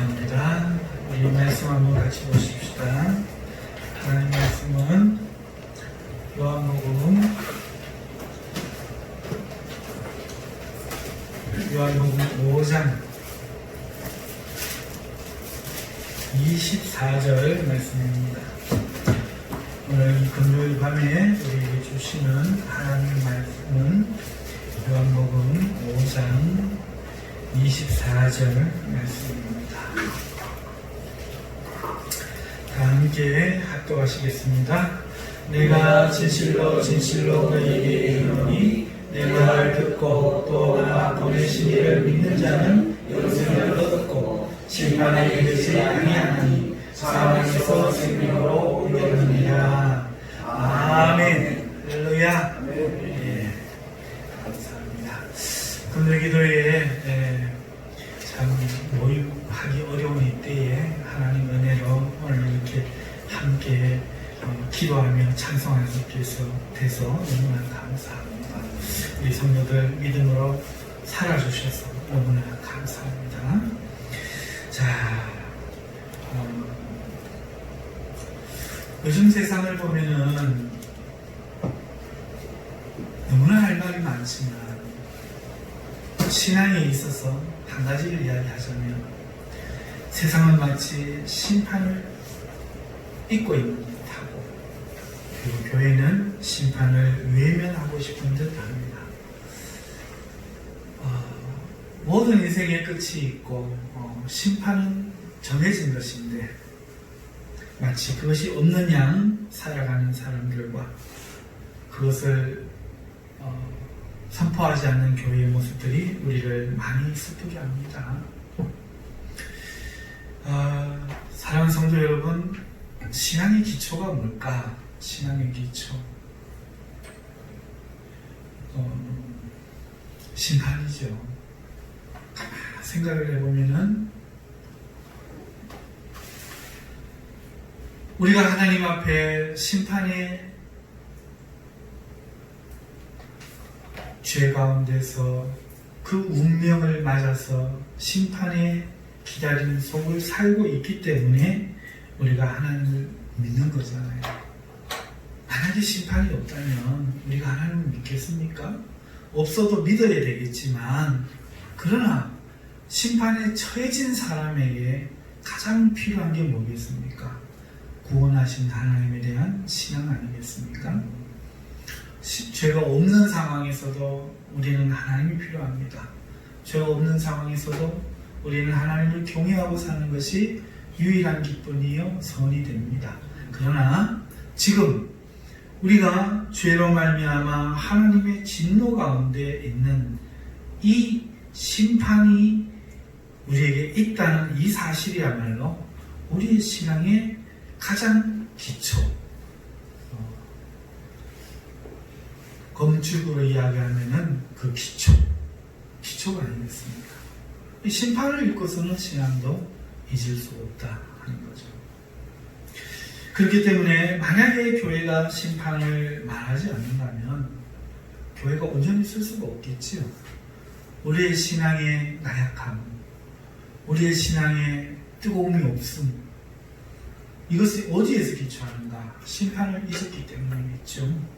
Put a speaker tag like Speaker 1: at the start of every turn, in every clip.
Speaker 1: 감사합니다. 우리 말씀 한번 같이 보십시다. 하나님 말씀은 요한복음 5장 24절 말씀입니다. 오늘 이 금요일 밤에 우리에게 주시는 하나님 말씀은 요한복음 5장 24절 말씀입니다. 다 함께 합독하시겠습니다. 내가 진실로 진실로 너희에게 이르노니 내 말 듣고 또 나 보내신 이를 믿는 자는 영생을 얻었고 심판에 이르지 아니하니 사망에서 생명으로 옮겨지니라. 아멘. 할렐루야. 예, 감사합니다. 금요 기도에 참 모임하기 어려운 이때에 하나님 은혜로 오늘 이렇게 함께 기도하며 찬송할 수 있게 돼서 너무나 감사합니다. 우리 성도들 믿음으로 살아주셔서 너무나 감사합니다. 자, 요즘 세상을 보면은 너무나 할 말이 많지만 신앙에 있어서 한 가지를 이야기하자면 세상은 마치 심판을 잊고 있는 듯하고 그리고 교회는 심판을 외면하고 싶은 듯합니다. 모든 인생의 끝이 있고 심판은 정해진 것인데 마치 그것이 없는 양 살아가는 사람들과 그것을 선포하지 않는 교회의 모습들이 우리를 많이 슬프게 합니다. 사랑하는 성도 여러분, 신앙의 기초가 뭘까? 신앙의 기초 심판이죠. 생각을 해보면은 우리가 하나님 앞에 심판의 죄 가운데서 그 운명을 맞아서 심판에 기다리는 속을 살고 있기 때문에 우리가 하나님을 믿는 거잖아요. 만약에 심판이 없다면 우리가 하나님을 믿겠습니까? 없어도 믿어야 되겠지만 그러나 심판에 처해진 사람에게 가장 필요한 게 뭐겠습니까? 구원하신 하나님에 대한 신앙 아니겠습니까? 죄가 없는 상황에서도 우리는 하나님이 필요합니다. 죄가 없는 상황에서도 우리는 하나님을 경외하고 사는 것이 유일한 기쁨이요 선이 됩니다. 그러나 지금 우리가 죄로 말미암아 하나님의 진노 가운데 있는 이 심판이 우리에게 있다는 이 사실이야말로 우리의 신앙의 가장 기초, 검축으로 이야기하면은 그 기초가 아니겠습니까? 이 심판을 잊고서는 신앙도 잊을 수 없다 하는 거죠. 그렇기 때문에 만약에 교회가 심판을 말하지 않는다면 교회가 온전히 쓸 수가 없겠지요. 우리의 신앙의 나약함, 우리의 신앙의 뜨거움이 없음, 이것이 어디에서 기초하는가? 심판을 잊었기 때문이겠죠.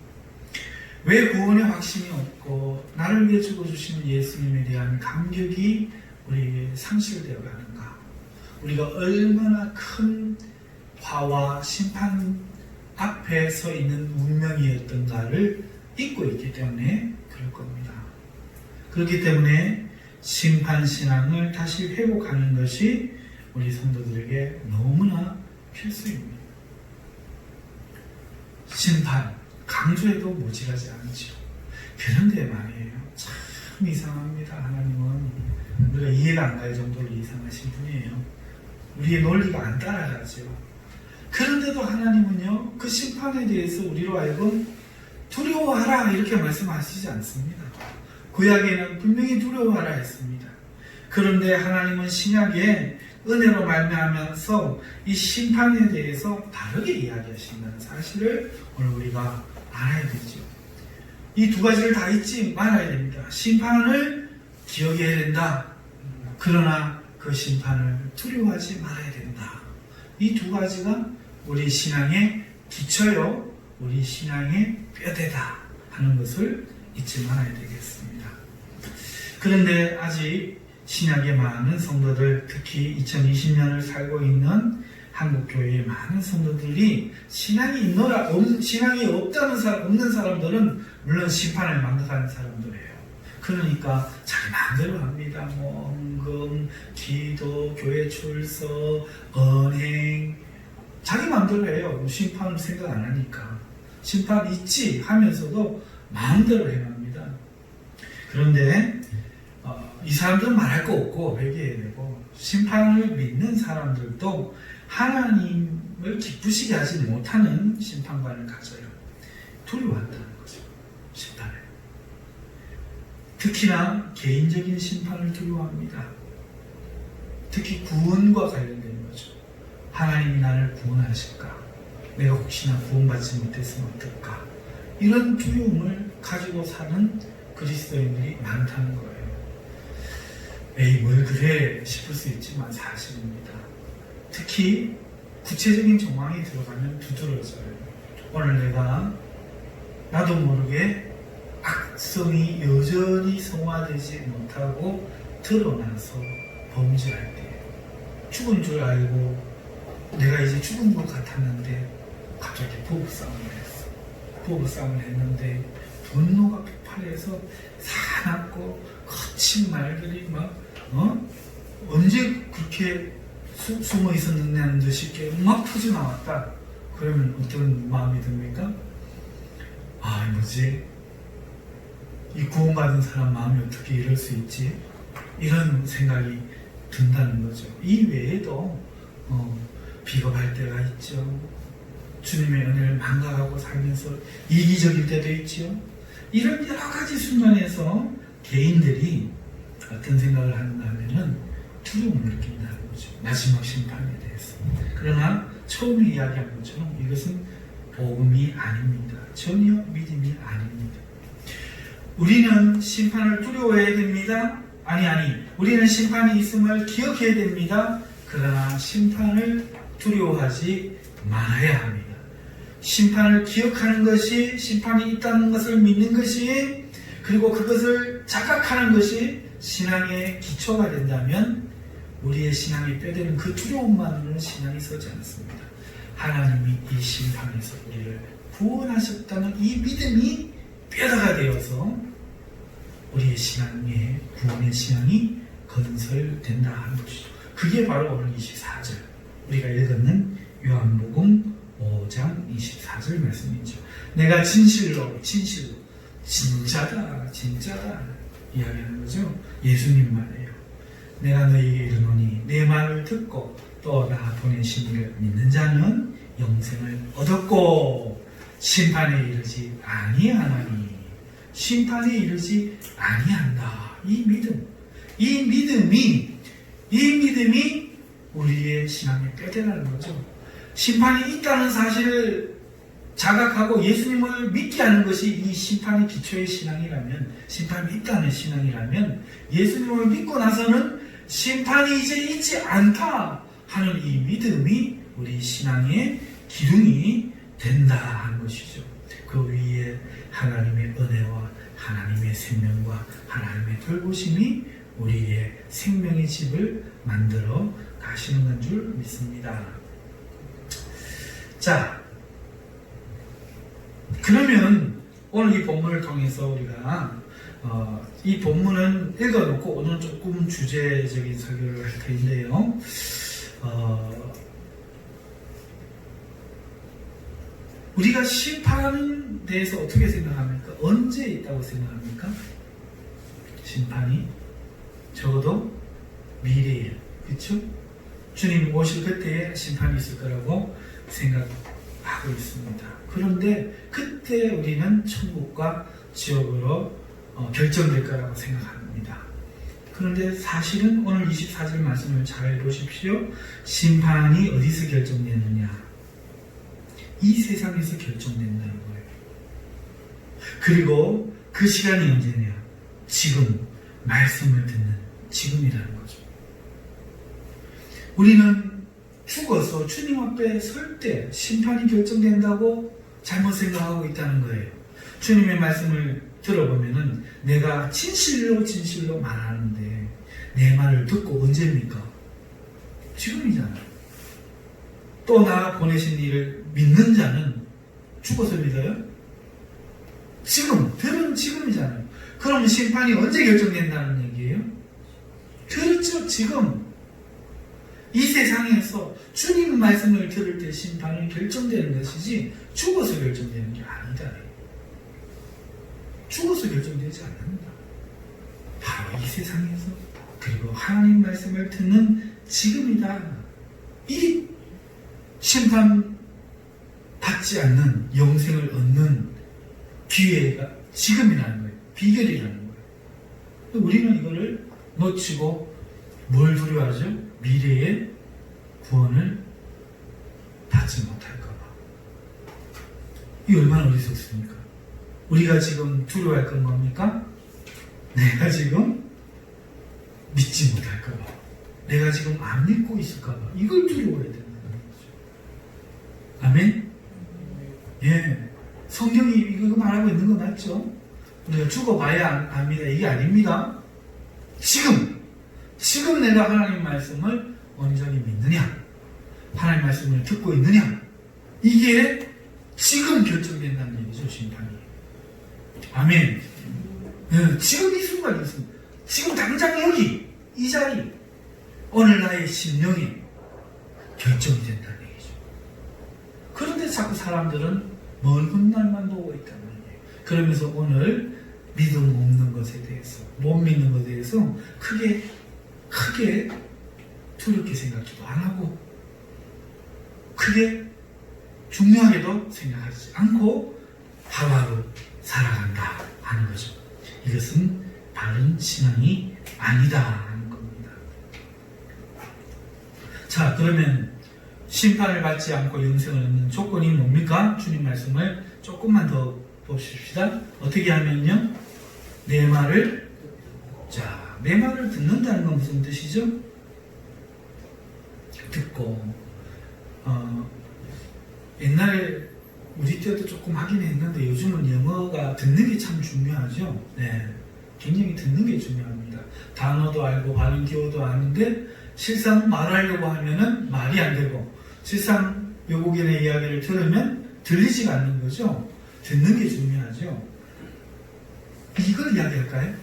Speaker 1: 왜 구원의 확신이 없고 나를 위해 죽어주신 예수님에 대한 감격이 우리에게 상실되어 가는가? 우리가 얼마나 큰 화와 심판 앞에 서 있는 운명이었던가를 잊고 있기 때문에 그럴 겁니다. 그렇기 때문에 심판신앙을 다시 회복하는 것이 우리 성도들에게 너무나 필수입니다. 심판, 강조해도 모자라지 않죠. 그런데 말이에요. 참 이상합니다. 하나님은 우리가 이해가 안 갈 정도로 이상하신 분이에요. 우리의 논리가 안 따라가죠. 그런데도 하나님은요, 그 심판에 대해서 우리로 하여금 두려워하라 이렇게 말씀하시지 않습니다. 구약에는 분명히 두려워하라 했습니다. 그런데 하나님은 신약에 은혜로 말미암아서 이 심판에 대해서 다르게 이야기하신다는 사실을 오늘 우리가 알아야 되죠. 이 두 가지를 다 잊지 말아야 됩니다. 심판을 기억해야 된다. 그러나 그 그 심판을 두려워하지 말아야 된다. 이 두 가지가 우리 신앙의 기초요, 우리 신앙의 뼈대다 하는 것을 잊지 말아야 되겠습니다. 그런데 아직 신약의 많은 성도들, 특히 2020년을 살고 있는 한국교회의 많은 성도들이 신앙이 없는 사람들은 물론 심판을 망각하는 사람들이에요. 그러니까 자기 마음대로 합니다. 뭐 헌금, 기도, 교회 출석, 언행, 자기 마음대로 해요. 심판을 생각 안 하니까. 심판 있지 하면서도 마음대로 행합니다. 그런데 이 사람들은 말할 거 없고 회개해야 되고, 심판을 믿는 사람들도 하나님을 기쁘시게 하지 못하는 심판관을 가져요. 두려워한다는 거죠. 심판을. 특히나 개인적인 심판을 두려워합니다. 특히 구원과 관련된 거죠. 하나님이 나를 구원하실까? 내가 혹시나 구원받지 못했으면 어떨까? 이런 두려움을 가지고 사는 그리스도인들이 많다는 거예요. 에이, 뭘 그래 싶을 수 있지만 사실입니다. 특히 구체적인 정황이 들어가면 두드러져요. 오늘 내가 나도 모르게 악성이 여전히 성화되지 못하고 드러나서 범죄할 때, 죽은 줄 알고 내가 이제 죽은 것 같았는데 갑자기 부부싸움을 했어. 부부싸움을 했는데 분노가 폭발해서 사납고 거친 말들이 막 언제 그렇게 숨어 있었느냐는 듯이 막 터져나왔다. 그러면 어떤 마음이 듭니까? 아, 뭐지? 이 구원받은 사람 마음이 어떻게 이럴 수 있지? 이런 생각이 든다는 거죠. 이 외에도 비겁할 때가 있죠. 주님의 은혜를 망각하고 살면서 이기적일 때도 있죠. 이런 여러 가지 순간에서 개인들이 어떤 생각을 하는가 하면은 두려움을 느낀다는 거죠. 마지막 심판에 대해서. 그러나 처음에 이야기한 것처럼 이것은 복음이 아닙니다. 전혀 믿음이 아닙니다. 우리는 심판을 두려워해야 됩니다. 아니, 우리는 심판이 있음을 기억해야 됩니다. 그러나 심판을 두려워하지 말아야 합니다. 심판을 기억하는 것이, 심판이 있다는 것을 믿는 것이, 그리고 그것을 자각하는 것이 신앙의 기초가 된다면 우리의 신앙이 뼈대는 그 두려움만으로는 신앙이 서지 않습니다. 하나님이 이 심판에서 우리를 구원하셨다는 이 믿음이 뼈대가 되어서 우리의 신앙의 구원의 신앙이 건설된다 하는 것이죠. 그게 바로 오늘 24절 우리가 읽었는 요한복음 5장 24절 말씀이죠. 내가 진짜다 이야기하는 거죠. 예수님 말이에요. 내가 너희에게 이르노니 내 말을 듣고 또 나 보내신 이를 믿는 자는 영생을 얻었고 심판에 이르지 아니하나니. 심판에 이르지 아니한다. 이 믿음이 우리의 신앙의 뼈대라는 거죠. 심판이 있다는 사실을 자각하고 예수님을 믿게 하는 것이 이 심판의 기초의 신앙이라면, 심판이 있다는 신앙이라면, 예수님을 믿고 나서는 심판이 이제 있지 않다 하는 이 믿음이 우리 신앙의 기둥이 된다 하는 것이죠. 그 위에 하나님의 은혜와 하나님의 생명과 하나님의 돌보심이 우리의 생명의 집을 만들어 가시는 건 줄 믿습니다. 자, 그러면 오늘 이 본문을 통해서 우리가 이 본문은 읽어놓고 오늘 조금 주제적인 설교를 할 텐데요. 우리가 심판에 대해서 어떻게 생각합니까? 언제 있다고 생각합니까? 심판이 적어도 미래에, 그렇죠? 주님 오실 그때에 심판이 있을 거라고 생각하고 있습니다. 그런데 그때 우리는 천국과 지옥으로 결정될 거라고 생각합니다. 그런데 사실은 오늘 24절 말씀을 잘 보십시오. 심판이 어디서 결정되느냐? 이 세상에서 결정된다는 거예요. 그리고 그 시간이 언제냐? 지금 말씀을 듣는 지금이라는 거죠. 우리는 죽어서 주님 앞에 설 때 심판이 결정된다고 잘못 생각하고 있다는 거예요. 주님의 말씀을 들어보면은 내가 진실로 말하는데 내 말을 듣고 언제입니까? 지금이잖아요. 또 나 보내신 이를 믿는 자는 죽어서 믿어요? 지금, 들은 지금이잖아요. 그럼 심판이 언제 결정된다는 얘기예요? 그렇죠, 지금. 이 세상에서 주님 말씀을 들을 때 심판은 결정되는 것이지 죽어서 결정되는 게 아니다. 죽어서 결정되지 않는다. 바로 이 세상에서 그리고 하나님 말씀을 듣는 지금이다. 이 심판 받지 않는 영생을 얻는 기회가 지금이라는 거예요. 비결이라는 거예요. 우리는 이거를 놓치고 뭘 두려워하죠? 미래의 구원을 받지 못할까봐. 이게 얼마나 어리석습니까? 우리가 지금 두려워할 건 뭡니까? 내가 지금 믿지 못할까봐. 내가 지금 안 믿고 있을까봐. 이걸 두려워해야 된다는 거죠. 아멘? 예. 성경이 이거 말하고 있는 거 맞죠? 우리가 죽어봐야 압니다. 이게 아닙니다. 지금 내가 하나님 말씀을 온전히 믿느냐? 하나님 말씀을 듣고 있느냐? 이게 지금 결정된다는 얘기죠, 심판이. 아멘. 네, 지금 이 순간이 있습니다. 지금 당장 여기, 이 자리, 오늘 나의 심령이 결정이 된다는 얘기죠. 그런데 자꾸 사람들은 먼 훗날만 보고 있다는 얘기예요. 그러면서 오늘 믿음 없는 것에 대해서, 못 믿는 것에 대해서 크게 두렵게 생각도 안 하고, 크게 중요하게도 생각하지 않고 하루하루 살아간다 하는 거죠. 이것은 바른 신앙이 아니다 하는 겁니다. 자, 그러면 심판을 받지 않고 영생을 얻는 조건이 뭡니까? 주님 말씀을 조금만 더 보십시다. 어떻게 하면요? 내 말을 듣는다는 건 무슨 뜻이죠? 듣고 옛날에 우리 때도 조금 하긴 했는데 요즘은 영어가 듣는 게 참 중요하죠. 네, 굉장히 듣는 게 중요합니다. 단어도 알고 발음 기호도 아는데 실상 말하려고 하면은 말이 안 되고 실상 외국인의 이야기를 들으면 들리지가 않는 거죠. 듣는 게 중요하죠. 이걸 이야기할까요?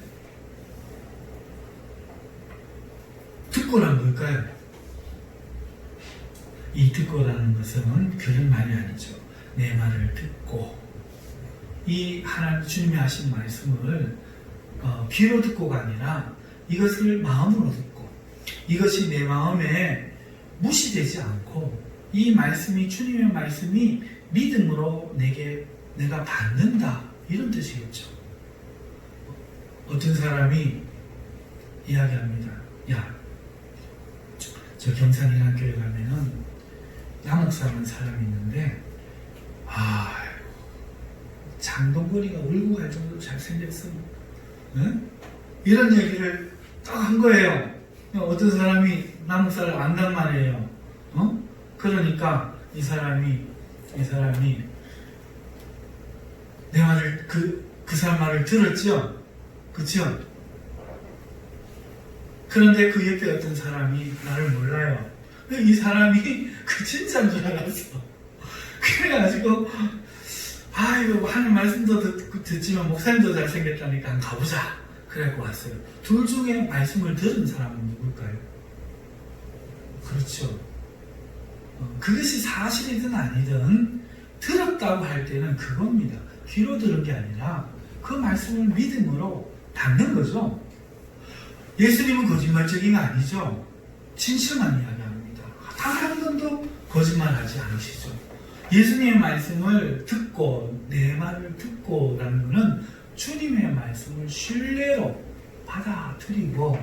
Speaker 1: 듣고란 뭘까요? 이 듣고라는 것은 그런 말이 아니죠. 내 말을 듣고 이 하나님 주님이 하신 말씀을 귀로 듣고가 아니라 이것을 마음으로 듣고 이것이 내 마음에 무시되지 않고 이 말씀이 주님의 말씀이 믿음으로 내가 받는다 이런 뜻이겠죠. 어떤 사람이 이야기합니다. 야, 저 경산이라는 교회 가면은 남옥 사는 사람이 있는데 장동건이가 울고 갈 정도로 잘생겼어. 응? 이런 얘기를 딱 한 거예요. 어떤 사람이 남옥 사람 안단 말이에요. 그러니까 이 사람이 내 말을 그 사람 말을 들었죠. 그렇죠? 그런데 그 옆에 어떤 사람이 나를 몰라요. 이 사람이 그 진짜인 줄 알았어. 그래가지고 이거 하는 말씀도 듣지만 목사님도 잘생겼다니까 한번 가보자. 그래갖고 왔어요. 둘 중에 말씀을 들은 사람은 누굴까요? 그렇죠. 그것이 사실이든 아니든 들었다고 할 때는 그겁니다. 귀로 들은 게 아니라 그 말씀을 믿음으로 받는 거죠. 예수님은 거짓말쟁이가 아니죠. 진실만 이야기합니다. 단 한 번도 거짓말하지 않으시죠. 예수님의 말씀을 듣고 내 말을 듣고라는 것은 주님의 말씀을 신뢰로 받아들이고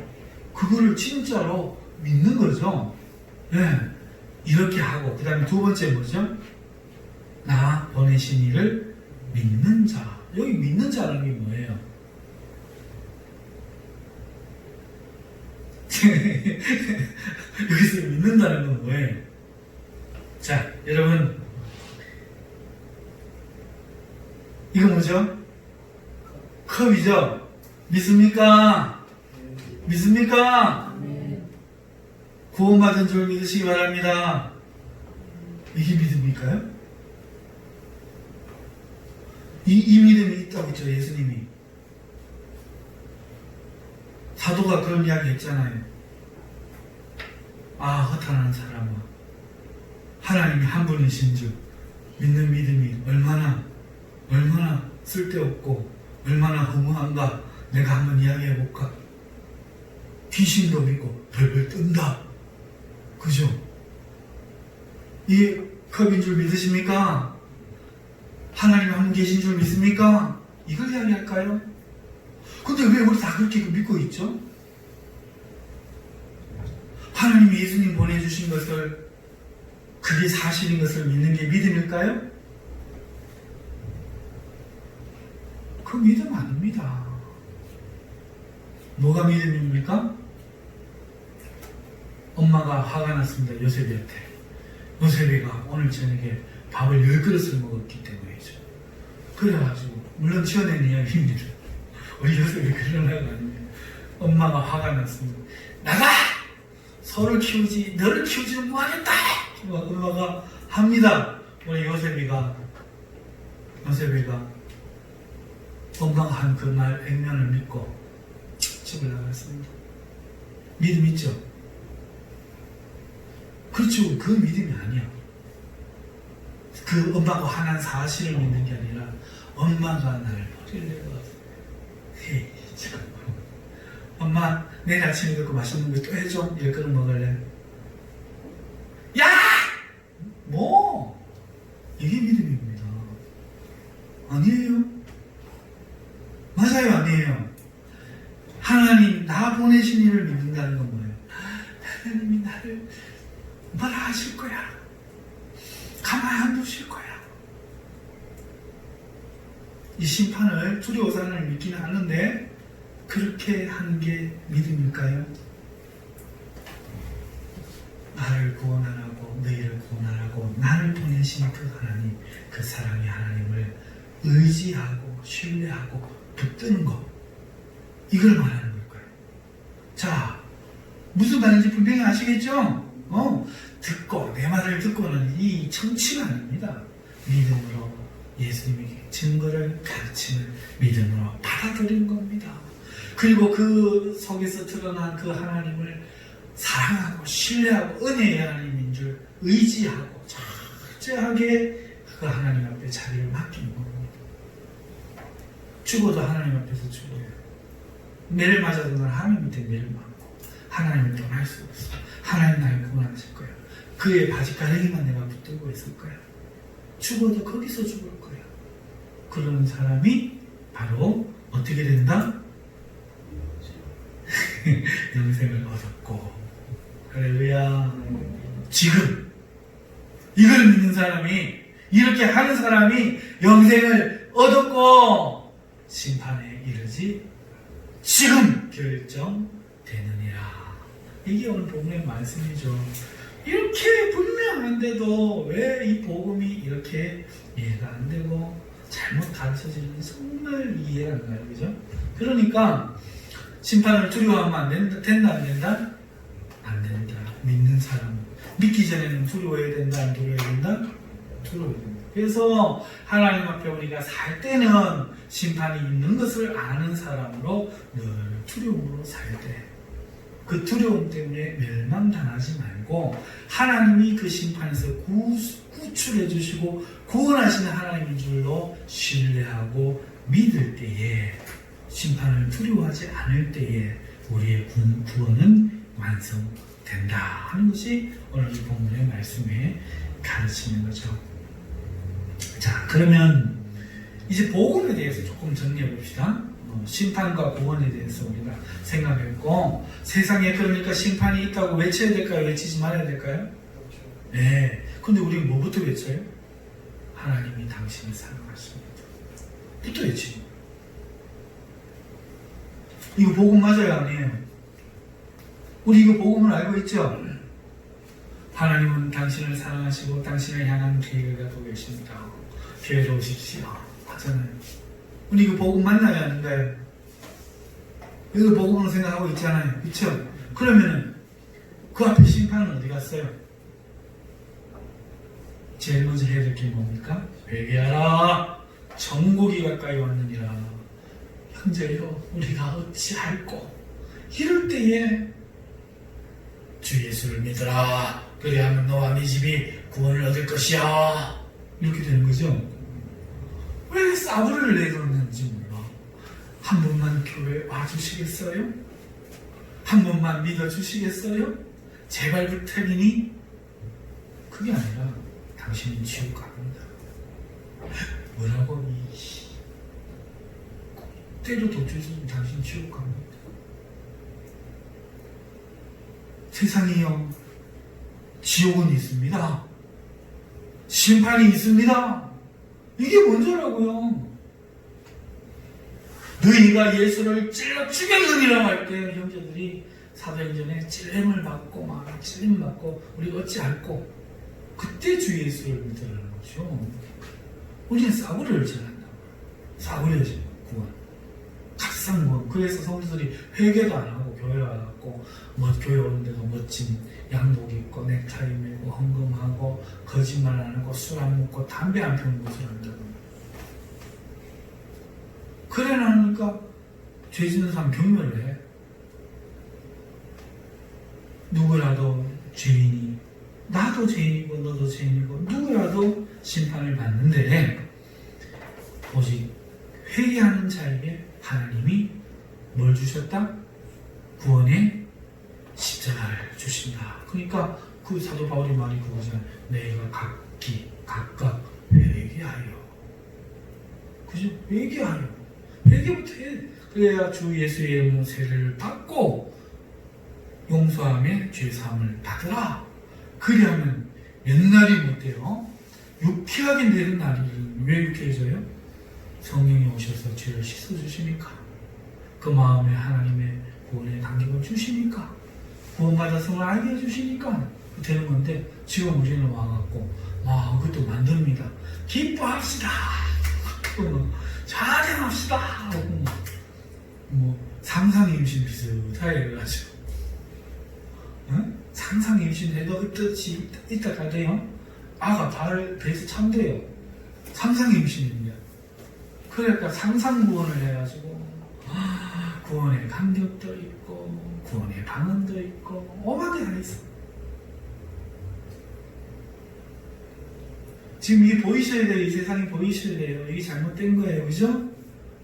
Speaker 1: 그거를 진짜로 믿는 거죠. 네. 이렇게 하고 그 다음에 두 번째 뭐죠? 나 보내신 이를 믿는 자. 여기 믿는 자라는 게 뭐예요? 여기서 믿는다는 건 뭐예요? 자, 여러분, 이거 뭐죠? 컵이죠? 믿습니까? 믿습니까? 구원받은 줄 믿으시기 바랍니다. 이게 믿음일까요? 이 믿음이 있다고 했죠, 예수님이. 사도가 그런 이야기 했잖아요. 아, 허탄한 사람아, 하나님이 한 분이신 줄 믿는 믿음이 얼마나 쓸데없고 얼마나 허무한가. 내가 한번 이야기해볼까? 귀신도 믿고 벌벌 뜬다. 그죠? 이 컵인 줄 믿으십니까? 하나님 한 분 계신 줄 믿습니까? 이걸 이야기할까요? 근데 왜 우리 다 그렇게 믿고 있죠? 하나님이 예수님 보내주신 것을, 그게 사실인 것을 믿는 게 믿음일까요? 그 믿음 아닙니다. 뭐가 믿음입니까? 엄마가 화가 났습니다. 요셉이한테. 요셉이가 오늘 저녁에 밥을 10그릇을 먹었기 때문이죠. 그래가지고, 물론 지어낸 이야기입니다. 우리 요셉이 그런 애가 아닙니다. 엄마가 화가 났습니다. 나가! 소를 키우지 너를 키우지는 뭐하겠다! 엄마가 합니다. 우리 요셉이가 건강한 그날 액면을 믿고 집을 나갔습니다. 믿음 있죠? 그렇죠. 그 믿음이 아니야. 그 엄마가 화난 사실을 믿는 게 아니라 엄마가 날 버리려 해서 엄마 내일 아침에 그거 맛있는 거 또 해줘. 10그릇 먹을래? 야! 뭐? 이게 믿음입니다. 아니에요? 맞아요, 아니에요? 하나님 나 보내신 이를 믿는다는 건 뭐예요? 하나님이 나를 뭐라 하실 거야. 가만히 안 두실 거야. 이 심판을 두려워서 하나님을 믿기는 않는데 그렇게 하는 게 믿음일까요? 나를 구원하라고, 너희를 구원하라고 나를 보내신 그 하나님, 그 사랑의 하나님을 의지하고 신뢰하고 붙드는 것, 이걸 말하는 걸까요? 자, 무슨 말인지 분명히 아시겠죠? 듣고 내 말을 듣고는 이 청취가 아닙니다. 믿음으로 예수님에게 증거를 가르치는 믿음으로 받아들이는 겁니다. 그리고 그 속에서 드러난 그 하나님을 사랑하고 신뢰하고 은혜의 하나님인 줄 의지하고 철저하게 그 하나님 앞에 자리를 맡기는 겁니다. 죽어도 하나님 앞에서 죽어요. 매를 맞아도 난 하나님 밑에 매를 맞고 하나님을 떠날 수 없어. 하나님 나를 구원하실 거야. 그의 바지가랑이만 내가 붙들고 있을 거야. 죽어도 거기서 죽을 거야. 그런 사람이 바로 어떻게 된다? 영생을 얻었고. 할렐루야. 지금 이걸 믿는 사람이, 이렇게 하는 사람이 영생을 얻었고 심판에 이르지 지금 결정되느니라. 이게 오늘 복음의 말씀이죠. 이렇게 분명한데도 왜 이 복음이 이렇게 이해가 안 되고 잘못 가르쳐지는지 정말 이해가 안 가요. 그죠? 그러니까 심판을 두려워하면 안 된다, 안 된다? 안 된다. 믿는 사람. 믿기 전에는 두려워해야 된다, 안 두려워해야 된다? 두려워해야 된다. 그래서 하나님 앞에 우리가 살 때는 심판이 있는 것을 아는 사람으로 늘 두려움으로 살 때, 그 두려움 때문에 멸망당하지 말고 하나님이 그 심판에서 구출해 주시고 구원하시는 하나님인 줄로 신뢰하고 믿을 때에, 심판을 두려워하지 않을 때에 우리의 구원은 완성된다 하는 것이 오늘 이 본문의 말씀에 가르치는 거죠. 자, 그러면 이제 복음에 대해서 조금 정리해 봅시다. 심판과 구원에 대해서 우리가 생각했고, 세상에 그러니까 심판이 있다고 외쳐야 될까요? 외치지 말아야 될까요? 네. 근데 우리는 뭐부터 외쳐요? 하나님이 당신을 사랑하십니다. 부터 외치죠. 이거 복음 맞아요, 아니에요? 우리 이거 복음을 알고 있죠? 하나님은 당신을 사랑하시고 당신을 향한 계획을 갖고 계십니다. 교회로 오십시오 하잖아요. 우리 이거 복음 만나야 하는가요? 이거 복음으로 생각하고 있잖아요. 그렇죠? 그러면은 그 앞에 심판은 어디 갔어요? 제일 먼저 해야 될 게 뭡니까? 회개하라. 정곡이 가까이 왔느니라. 형제여 우리가 어찌할꼬. 이럴 때에 주 예수를 믿으라. 그리하면 너와 네 집이 구원을 얻을 것이야. 이렇게 되는 거죠. 왜 싸구려를 내놓는지 몰라. 한 번만 교회 와주시겠어요? 한 번만 믿어주시겠어요? 제발 부탁이니? 그게 아니라 당신은 지옥 갑니다. 뭐라고 때려 도주해서는 당신 지옥 갑니다. 세상이요 지옥은 있습니다. 심판이 있습니다. 이게 뭔지라고요. 너희가 예수를 찔러 죽였느니라 할 때 형제들이 사도행전에 찔림을 받고 막 찔림 받고 우리 어찌할꼬. 그때 주 예수를 믿으라는 거죠. 우리는 싸구려를 전한다. 싸구려지 구원. 값싼 구원. 그래서 성도들이 회개도 안 하고 교회 와갖고 뭐 교회 오는데도 멋진 양복 입고 넥타이 매고 헌금하고 거짓말 안 하고 술 안 먹고 담배 안 피우는 것을 한다고. 그래 나니까 죄 짓는 사람 경멸을 해. 누구라도 죄인이 나도 죄인이고 너도 죄인이고 누구라도 심판을 받는데 오직 회개하는 자에게 하나님이 뭘 주셨다? 구원의 십자가를 주신다. 그러니까 그 사도 바울의 말이 그거잖아요. 내가 각각 회개하여. 그죠? 회개하여. 회개부터 해. 그래야 주 예수의 이름으로 세례를 받고 용서함에 죄사함을 받으라. 그리하면 몇 날이 못 돼요? 유쾌하게 내는 날이 왜 유쾌해져요? 성령이 오셔서 죄를 씻어주시니까. 그 마음에 하나님의 구원의 단계를 주시니까. 구원받았음을 알게 해주시니까 되는 건데 지금 우리는 와갖고 그것도 만듭니다. 기뻐합시다. 찬양합시다. 하고 상상 임신 비슷하게 해가지고 상상 임신해도 어떻지 이따 가대요. 아가 배에서 참대요. 상상 임신입니다. 그러니까 상상 구원을 해가지고 구원의 감격도 있고 구원의 방언도 있고 오만데 다 있어. 지금 이게 보이셔야 돼요. 이 세상이 보이셔야 돼요. 이게 잘못된 거예요. 그죠?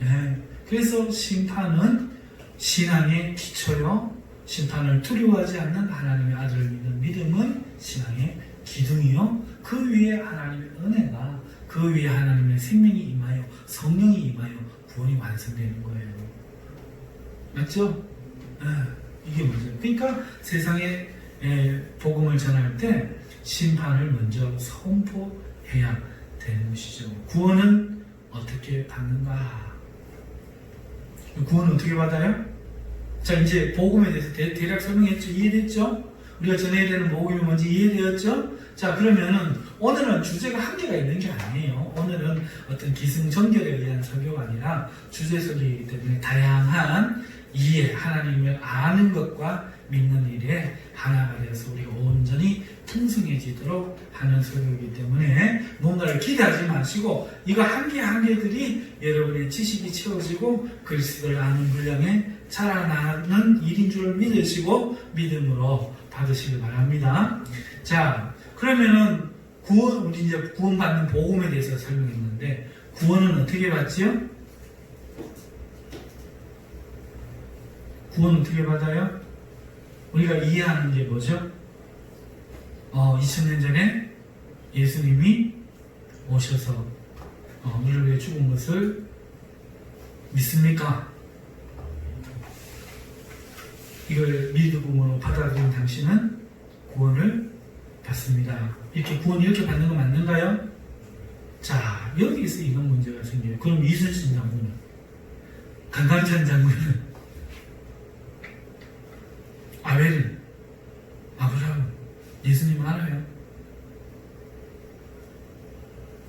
Speaker 1: 네. 그래서 심판은 신앙의 기초요. 심판을 두려워하지 않는 하나님의 아들을 믿는 믿음은 신앙의 기둥이요. 그 위에 하나님의 은혜가 그 위에 하나님의 생명이 임하여 성령이 임하여 구원이 완성되는 거예요. 맞죠? 이게 뭐죠? 그러니까 세상에 복음을 전할 때 심판을 먼저 선포해야 되는 것이죠. 구원은 어떻게 받는가? 구원은 어떻게 받아요? 자, 이제 복음에 대해서 대략 설명했죠? 이해됐죠? 우리가 전해야 되는 복음이 뭔지 이해되었죠? 자, 그러면은 오늘은 주제가 한계가 있는 게 아니에요. 오늘은 어떤 기승전결에 의한 설교가 아니라 주제설이기 때문에 다양한 이해, 하나님을 아는 것과 믿는 일에 하나가 되어서 우리가 온전히 풍성해지도록 하는 설교이기 때문에 뭔가를 기대하지 마시고 이거 한 개들이 여러분의 지식이 채워지고 그리스도를 아는 분량에 자라나는 일인 줄 믿으시고 믿음으로 받으시길 바랍니다. 자, 그러면은 우리 이제 구원받는 복음에 대해서 설명했는데 구원은 어떻게 받지요? 구원 어떻게 받아요? 우리가 이해하는 게 뭐죠? 2000년 전에 예수님이 오셔서 우리를 위해 죽은 것을 믿습니까? 이걸 믿음으로 받아들인 당신은 구원을 받습니다. 이렇게 구원 이렇게 받는 거 맞는가요? 자, 여기서 이런 문제가 생겨요. 그럼 이순신 장군은, 강간찬 장군은, 아벨은, 아브라함, 예수님 예수님 알아요?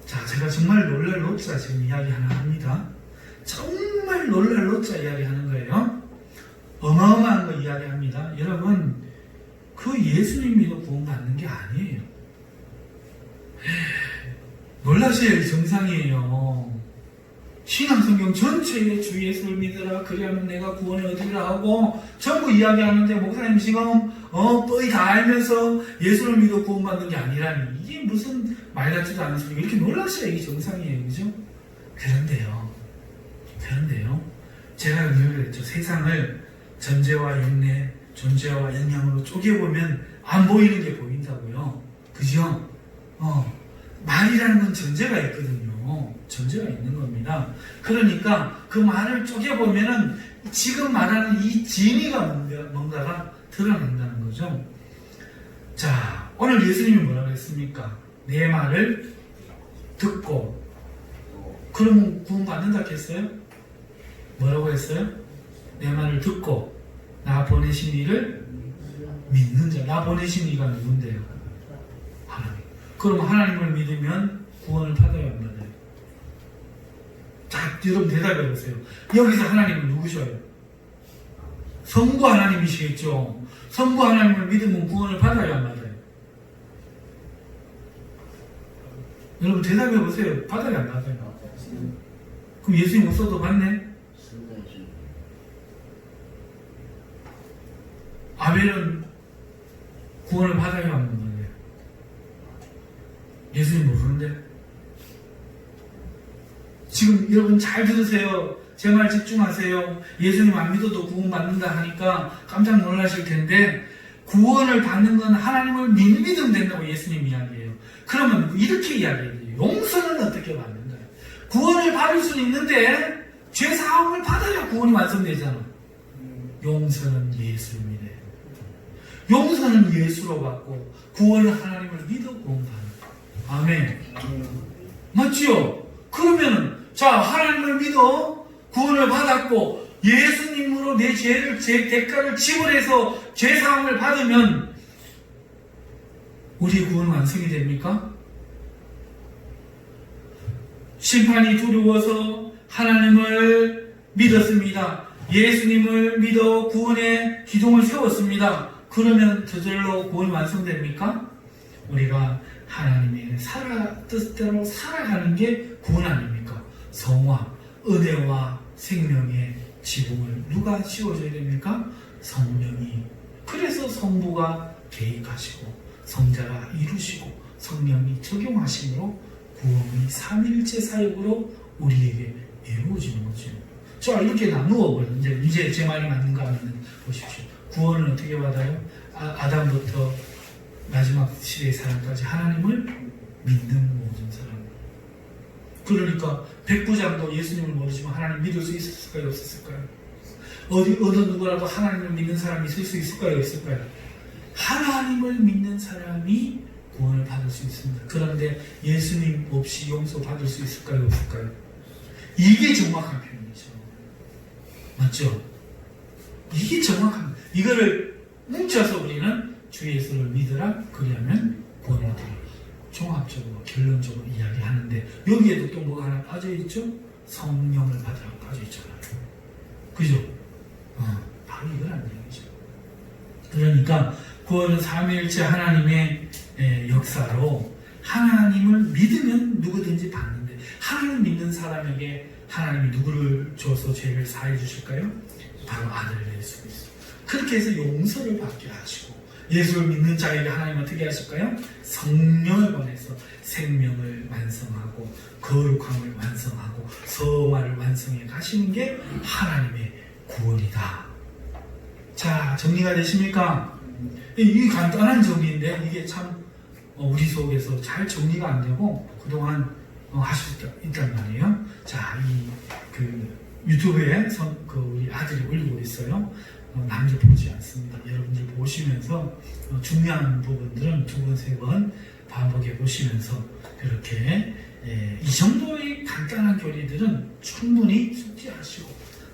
Speaker 1: 자, 제가 정말 놀랄 노자 지금 이야기 하나 합니다. 정말 놀랄 노자 이야기 하는 거예요. 어마어마한 거 이야기 합니다. 여러분, 그 예수님 믿어 구원받는 게 아니에요. 놀라셔야 정상이에요. 신앙성경 전체에 주 예수를 믿으라 그리하면 내가 구원을 얻으리라 하고 전부 이야기하는데 목사님 지금 뻔히 다 알면서 예수를 믿어 구원받는 게 아니라니 이게 무슨 말 같지도 않은 소리. 이렇게 놀라셔야 이게 정상이에요. 그죠? 그런데요 제가 늘 그랬죠. 세상을 전제와 영내, 존재와 영향으로 쪼개보면 안 보이는 게 보인다고요. 그죠? 말이라는 건 전제가 있거든요. 전제가 있는 겁니다. 그러니까 그 말을 쪼개보면은 지금 말하는 이 진위가 뭔가가 드러난다는 거죠. 자, 오늘 예수님이 뭐라고 했습니까? 내 말을 듣고 그러면 구원받는다 했어요? 뭐라고 했어요? 내 말을 듣고 나 보내신 이를 믿는 자. 나 보내신 이가 누군데요? 하나님. 그럼 하나님을 믿으면 구원을 받아야 안 받아요? 자, 여러분 대답해 보세요. 여기서 하나님은 누구셔요? 성부 하나님이시겠죠. 성부 하나님을 믿으면 구원을 받아야 안 받아요? 여러분 대답해 보세요. 받아야 안 받아요? 그럼 예수님 없어도 받네? 아벨은 구원을 받아야 안 받아요? 예수님 모르는데? 지금 여러분 잘 들으세요. 제 말 집중하세요. 예수님 안 믿어도 구원받는다 하니까 깜짝 놀라실 텐데 구원을 받는 건 하나님을 믿으면 된다고 예수님 이야기해요. 그러면 이렇게 이야기해요. 용서는 어떻게 받는가요? 구원을 받을 수는 있는데 죄사함을 받아야 구원이 완성되잖아. 용서는 예수를 믿어요. 용서는 예수로 받고 구원은 하나님을 믿어 구원받는. 아멘. 맞지요? 그러면은 자, 하나님을 믿어 구원을 받았고 예수님으로 내 죄를 제 대가를 지불해서 죄사함을 받으면 우리의 구원 완성이 됩니까? 심판이 두려워서 하나님을 믿었습니다. 예수님을 믿어 구원의 기둥을 세웠습니다. 그러면 저절로 구원이 완성됩니까? 우리가 하나님의 뜻대로 살아가는 게 구원 아닙니까? 성화, 은혜와 생명의 지붕을 누가 씌워줘야 됩니까? 성령이. 그래서 성부가 계획하시고 성자가 이루시고 성령이 적용하심으로 구원이 삼위일체 사역으로 우리에게 이루어지는 거죠. 자, 이렇게 나누어 버리는 이제 제 말이 맞는가 하면 보십시오. 구원은 어떻게 받아요? 아담부터 마지막 시대의 사람까지 하나님을 믿는 모든 사람. 그러니까 백부장도 예수님을 모르지만 하나님 믿을 수 있었을까요? 없었을까요? 어느 누구라도 하나님을 믿는 사람이 있을 수 있을까요? 없을까요? 하나님을 믿는 사람이 구원을 받을 수 있습니다. 그런데 예수님 없이 용서 받을 수 있을까요? 없을까요? 이게 정확한 표현이죠. 맞죠? 이게 정확한, 이거를 뭉쳐서 우리는 주 예수를 믿으라 그리하면 구원을 얻으라. 종합적으로 결론적으로 이야기하는데 여기에도 또 뭐가 하나 빠져있죠? 성령을 받으라 빠져있잖아요. 그죠? 바로 이거란 얘기죠. 그러니까 구원은 삼위일체 하나님의 역사로 하나님을 믿으면 누구든지 받는데 하나님을 믿는 사람에게 하나님이 누구를 줘서 죄를 사해 주실까요? 바로 아들 예수 그리스도. 그렇게 해서 용서를 받게 하시고 예수를 믿는 자에게 하나님 어떻게 하실까요? 성령을 보내서 생명을 완성하고 거룩함을 완성하고 성화를 완성해 가시는 게 하나님의 구원이다. 자, 정리가 되십니까? 이 간단한 정리인데 이게 참 우리 속에서 잘 정리가 안 되고 그동안 하실 수 있단 말이에요. 자, 유튜브에 우리 아들이 올리고 있어요. 남들 보지 않습니다. 여러분들 보시면서 중요한 부분들은 두 번, 세 번 반복해 보시면서 그렇게 이 정도의 간단한 교리들은 충분히 숙지하시고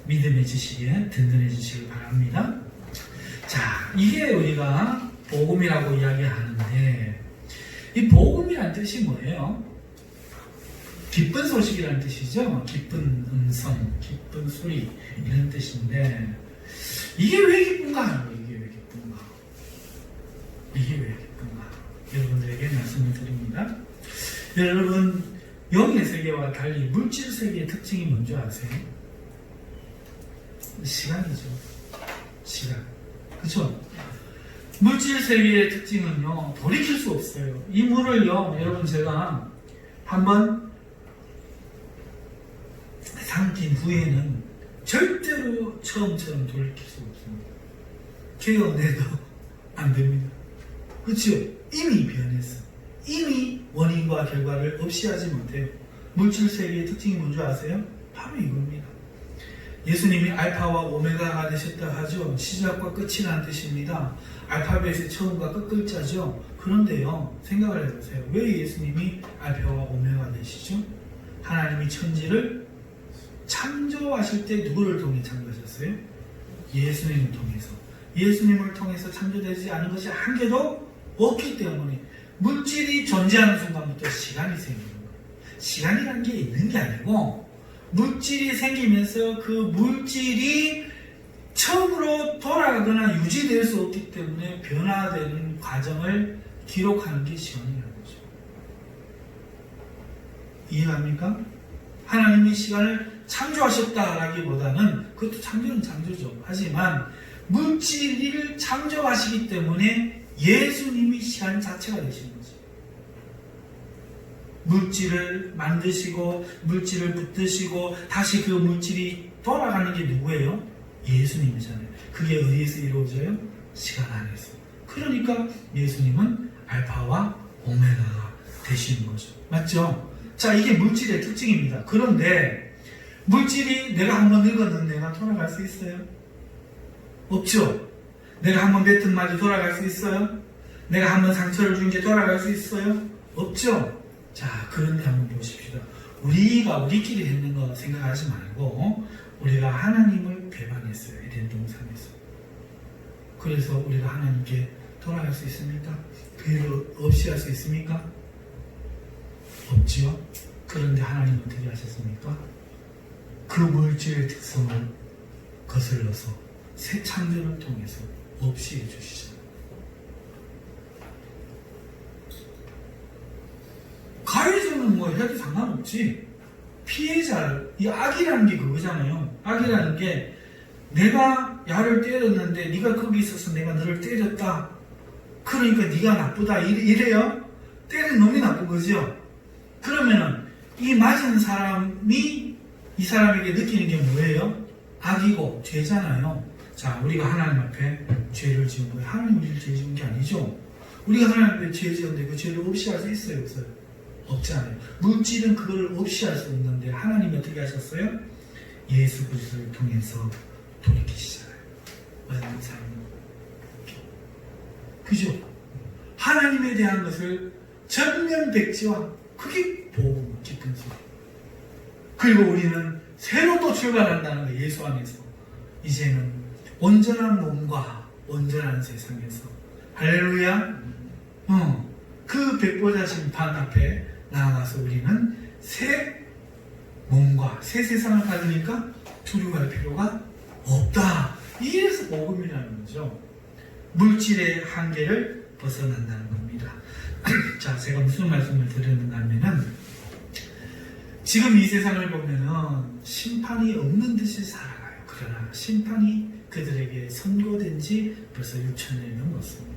Speaker 1: 믿음의 지식에 든든해지시기 바랍니다. 자, 이게 우리가 복음이라고 이야기하는데 이 복음이라는 뜻이 뭐예요? 기쁜 소식이라는 뜻이죠. 기쁜 음성, 기쁜 소리 이런 뜻인데 이게 왜 기쁜가? 이게 왜 기쁜가? 이게 왜 기쁜가? 여러분들에게 말씀을 드립니다. 여러분 영의 세계와 달리 물질 세계의 특징이 뭔지 아세요? 시간이죠. 시간. 그렇죠? 물질 세계의 특징은요 돌이킬 수 없어요. 이 물을요 여러분 제가 한번 삼킨 후에는 절대로 처음처럼 돌이킬 수 없습니다. 개어내도 안 됩니다. 그렇죠? 이미 변했어. 이미 원인과 결과를 없이 하지 못해요. 물질 세계의 특징이 뭔지 아세요? 바로 이겁니다. 예수님이 알파와 오메가가 되셨다 하죠. 시작과 끝이라는 뜻입니다. 알파벳의 처음과 끝 글자죠. 그런데요, 생각을 해보세요. 왜 예수님이 알파와 오메가 되시죠? 하나님이 천지를 창조하실 때 누구를 통해 창조하셨어요? 예수님을 통해서. 예수님을 통해서 창조되지 않은 것이 한 개도 없기 때문에 물질이 존재하는 순간부터 시간이 생기는 거예요. 시간이라는 게 있는 게 아니고 물질이 생기면서 그 물질이 처음으로 돌아가거나 유지될 수 없기 때문에 변화되는 과정을 기록하는 게 시간이라는 거죠. 이해갑니까? 하나님이 시간을 창조하셨다라기보다는 그것도 창조는 창조죠. 하지만 물질을 창조하시기 때문에 예수님이 시간 자체가 되신 거죠. 물질을 만드시고 물질을 붙드시고 다시 그 물질이 돌아가는 게 누구예요? 예수님이잖아요. 그게 어디에서 이루어져요? 시간 안에서. 그러니까 예수님은 알파와 오메가가 되시는 거죠. 맞죠? 자, 이게 물질의 특징입니다. 그런데 물질이 내가 한번 늙었는데 내가 돌아갈 수 있어요? 없죠? 내가 한번 뱉은 말이 돌아갈 수 있어요? 내가 한번 상처를 준 게 돌아갈 수 있어요? 없죠? 자, 그런데 한번 보십시다. 우리가 우리끼리 했는 거 생각하지 말고 우리가 하나님을 배반했어요. 에덴 동산에서. 그래서 우리가 하나님께 돌아갈 수 있습니까? 그 일을 없이 할 수 있습니까? 없지요? 그런데 하나님은 어떻게 하셨습니까? 그 물질의 특성을 거슬러서 새 창조를 통해서 없이 해주시잖아요. 가해자는 뭐 해도 상관없지. 피해자, 이 악이라는 게 그거잖아요. 악이라는 게 내가 야를 때렸는데 네가 거기 있어서 내가 너를 때렸다. 그러니까 네가 나쁘다. 이래요? 때린 놈이 나쁜 거죠. 그러면은 이 맞은 사람이 이 사람에게 느끼는 게 뭐예요? 악이고 죄잖아요. 자, 우리가 하나님 앞에 죄를 지은 거예요. 하나님 우리를 죄 지은 게 아니죠. 우리가 하나님 앞에 죄 지었는데 그 죄를 없이 할 수 있어요? 없어요? 없잖아요. 물질은 그걸 없이 할 수 없는데 하나님이 어떻게 하셨어요? 예수 그리스도를 통해서 돌이키시잖아요. 완전 삶. 그죠? 하나님에 대한 것을 전면백지화. 그게 복음, 기쁜 소리. 그리고 우리는 새로 또 출발한다는 거예요. 예수 안에서. 이제는 온전한 몸과 온전한 세상에서 할렐루야. 그 백보자 심판 앞에 나아가서 우리는 새 몸과 새 세상을 받으니까 두려워할 필요가 없다. 이래서 복음이라는 거죠. 물질의 한계를 벗어난다는 겁니다. 자, 제가 무슨 말씀을 드렸는가 하면은 지금 이 세상을 보면은 심판이 없는 듯이 살아가요. 그러나 심판이 그들에게 선고된 지 벌써 6,000년이 넘었습니다.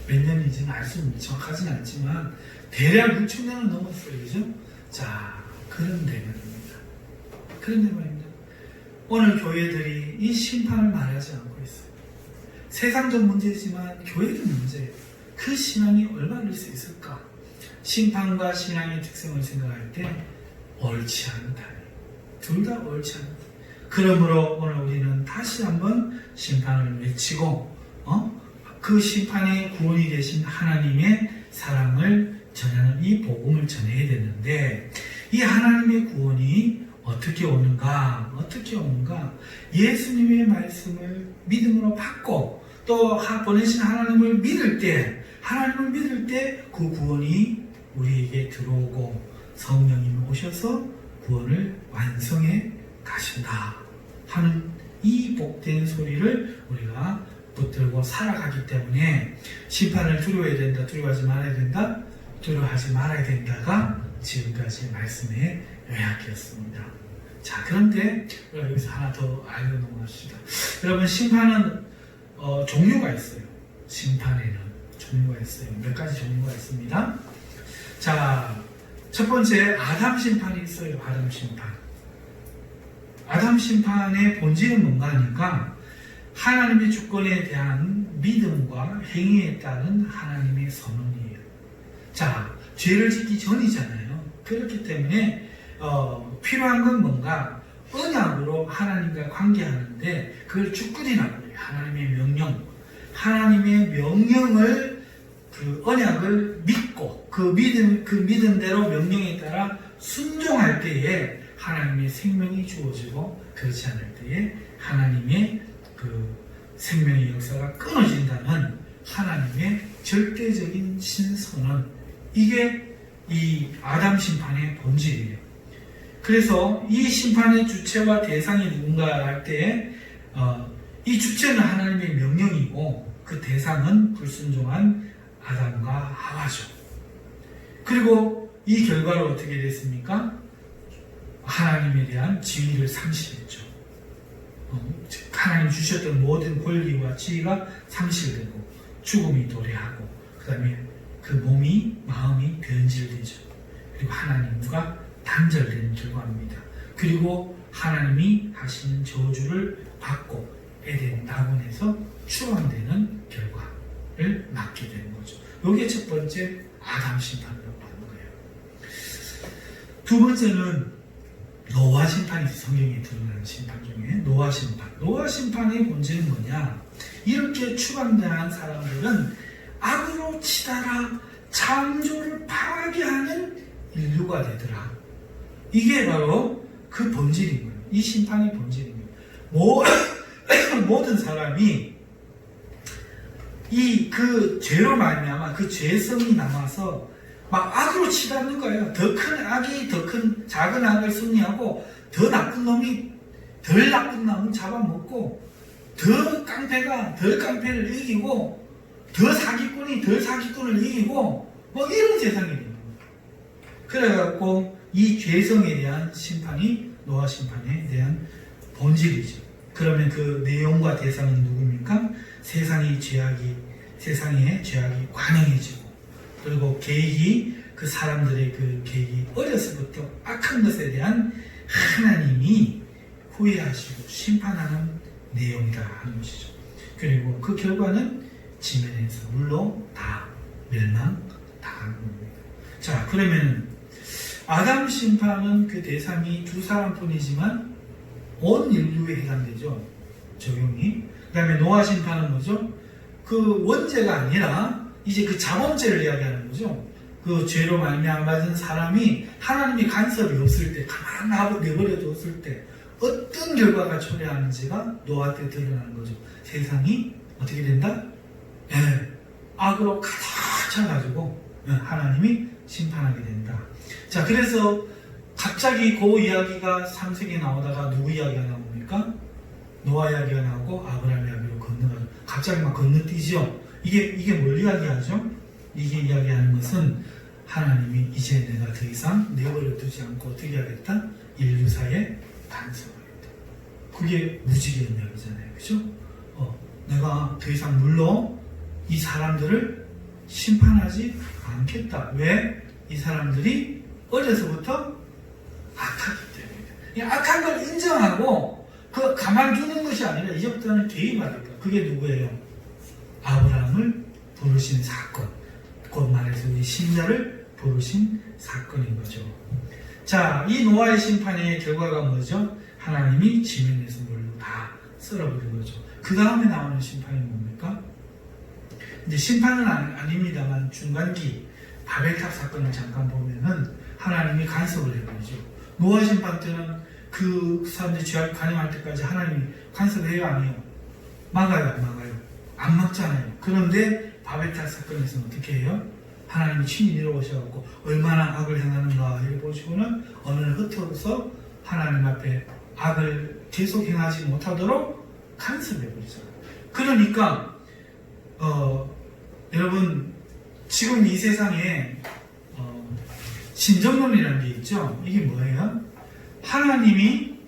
Speaker 1: 몇 년인지는 알 수는 정확하진 않지만 대략 6,000년은 넘었어요. 그죠? 자, 그런데 말입니다. 그런데 말입니다. 오늘 교회들이 이 심판을 말하지 않고 있어요. 세상적 문제지만 교회도 문제예요. 그 신앙이 얼마나 될 수 있을까? 심판과 신앙의 특성을 생각할 때 옳지 않다. 둘 다 옳지 않다. 그러므로 오늘 우리는 다시 한번 심판을 외치고 그 심판의 구원이 되신 하나님의 사랑을 전하는 이 복음을 전해야 되는데 이 하나님의 구원이 어떻게 오는가? 어떻게 오는가? 예수님의 말씀을 믿음으로 받고 또 보내신 하나님을 믿을 때 그 구원이 우리에게 들어오고 성령님이 오셔서 구원을 완성해 가신다 하는 이 복된 소리를 우리가 붙들고 살아가기 때문에 심판을 두려워해야 된다, 두려워하지 말아야 된다, 두려워하지 말아야 된다가 지금까지 말씀의 요약이었습니다. 자, 그런데 여기서 하나 더 알고 넘어갑시다. 여러분, 심판은 종류가 있어요. 심판에는 종류가 있어요. 몇 가지 종류가 있습니다. 자, 첫 번째 아담 심판이 있어요. 아담 심판. 아담 심판의 본질은 뭔가 하니까 하나님의 주권에 대한 믿음과 행위에 따른 하나님의 선언이에요. 자, 죄를 짓기 전이잖아요. 그렇기 때문에 필요한 건 뭔가 언약으로 하나님과 관계하는데 그걸 주권이라고 해요. 하나님의 명령. 하나님의 명령을 그 언약을 믿고 그 믿음대로 명령에 따라 순종할 때에 하나님의 생명이 주어지고 그렇지 않을 때에 하나님의 그 생명의 역사가 끊어진다는 하나님의 절대적인 신선언, 이게 이 아담 심판의 본질이에요. 그래서 이 심판의 주체와 대상이 누군가 할 때 이 주체는 하나님의 명령이고 그 대상은 불순종한 아담과 하와죠. 그리고 이 결과로 어떻게 됐습니까? 하나님에 대한 지위를 상실했죠. 하나님 주셨던 모든 권리와 지위가 상실되고 죽음이 도래하고 그 다음에 그 몸이 마음이 변질되죠. 그리고 하나님과 단절되는 결과입니다. 그리고 하나님이 하시는 저주를 받고 에덴 낙원에서 추방되는 결과를 맞게 되는 거죠. 이게 첫 번째 아담 심판이라고 하는 거예요. 두 번째는 노아 심판이 성경에 드러나는 심판 중에 노아 심판. 노아 심판의 본질은 뭐냐? 이렇게 추방당한 사람들은 악으로 치달아 창조를 파괴하는 인류가 되더라. 이게 바로 그 본질인 거예요. 이 심판의 본질인 거예요. 모든 사람이 그 죄로 말미암아 그 죄성이 남아서 막 악으로 치닫는 거예요. 더 큰 악이 더 큰 작은 악을 승리하고 더 나쁜 놈이 덜 나쁜 놈을 잡아먹고 더 깡패가 덜 깡패를 이기고 더 사기꾼이 덜 사기꾼을 이기고 뭐 이런 세상이 되는 거예요. 그래갖고 이 죄성에 대한 심판이 노아 심판에 대한 본질이죠. 그러면 그 내용과 대상은 누굽니까? 세상의 죄악이 관영해지고 그리고 계획이 그 사람들의 그 계획이 어려서부터 악한 것에 대한 하나님이 후회하시고 심판하는 내용이다 하는 것이죠. 그리고 그 결과는 지면에서 물로 다 멸망당하는 겁니다. 자, 그러면 아담 심판은 그 대상이 두 사람뿐이지만 온 인류에 해당되죠. 적용이. 그 다음에 노아 심판은 뭐죠? 그 원죄가 아니라 이제 그 자범죄를 이야기하는 거죠. 그 죄로 말미암은 사람이 하나님의 간섭이 없을 때, 가만 내버려 뒀을 때 어떤 결과가 초래하는지가 노아 때 드러나는 거죠. 세상이 어떻게 된다? 악으로 가득 차가지고 하나님이 심판하게 된다. 자, 그래서 갑자기 그 이야기가 창세기에 나오다가 누구 이야기가 나옵니까? 노아 이야기가 나오고 아브라함 이야기로 건너가죠. 갑자기 막 건너뛰죠. 이게 뭘 이야기하죠? 이게 이야기하는 것은 하나님이 이제 내가 더 이상 내버려 두지 않고 어떻게 하겠다? 인류사에 간섭하겠다. 그게 무지개의 이야기잖아요. 그죠? 내가 더 이상 물로 이 사람들을 심판하지 않겠다. 왜? 이 사람들이 어려서부터 악하기 때문에. 이 악한 걸 인정하고 그 가만두는 것이 아니라 이제부터는 개입하겠다. 그게 누구예요? 아브라함을 부르신 사건. 곧 말해서 우리 신자를 부르신 사건인 거죠. 자, 이 노아의 심판의 결과가 뭐죠? 하나님이 지면에서 물로 다 썰어버린 거죠. 그 다음에 나오는 심판이 뭡니까? 이제 심판은 아닙니다만 중간기 바벨탑 사건을 잠깐 보면은 하나님이 간섭을 해버리죠. 노아 심판 때는 그 사람들이 죄악이 관영할 때까지 하나님이 간섭을 해요, 안 해요? 막아요. 안 막잖아요. 그런데 바벨탑 사건에서는 어떻게 해요? 하나님이 친히 내려오셔갖고 얼마나 악을 행하는가 이렇게 보시고는 어느 날 흩어서 하나님 앞에 악을 계속 행하지 못하도록 간섭해버리잖아요. 그러니까 여러분 지금 이 세상에 신정론이라는 게 있죠. 이게 뭐예요? 하나님이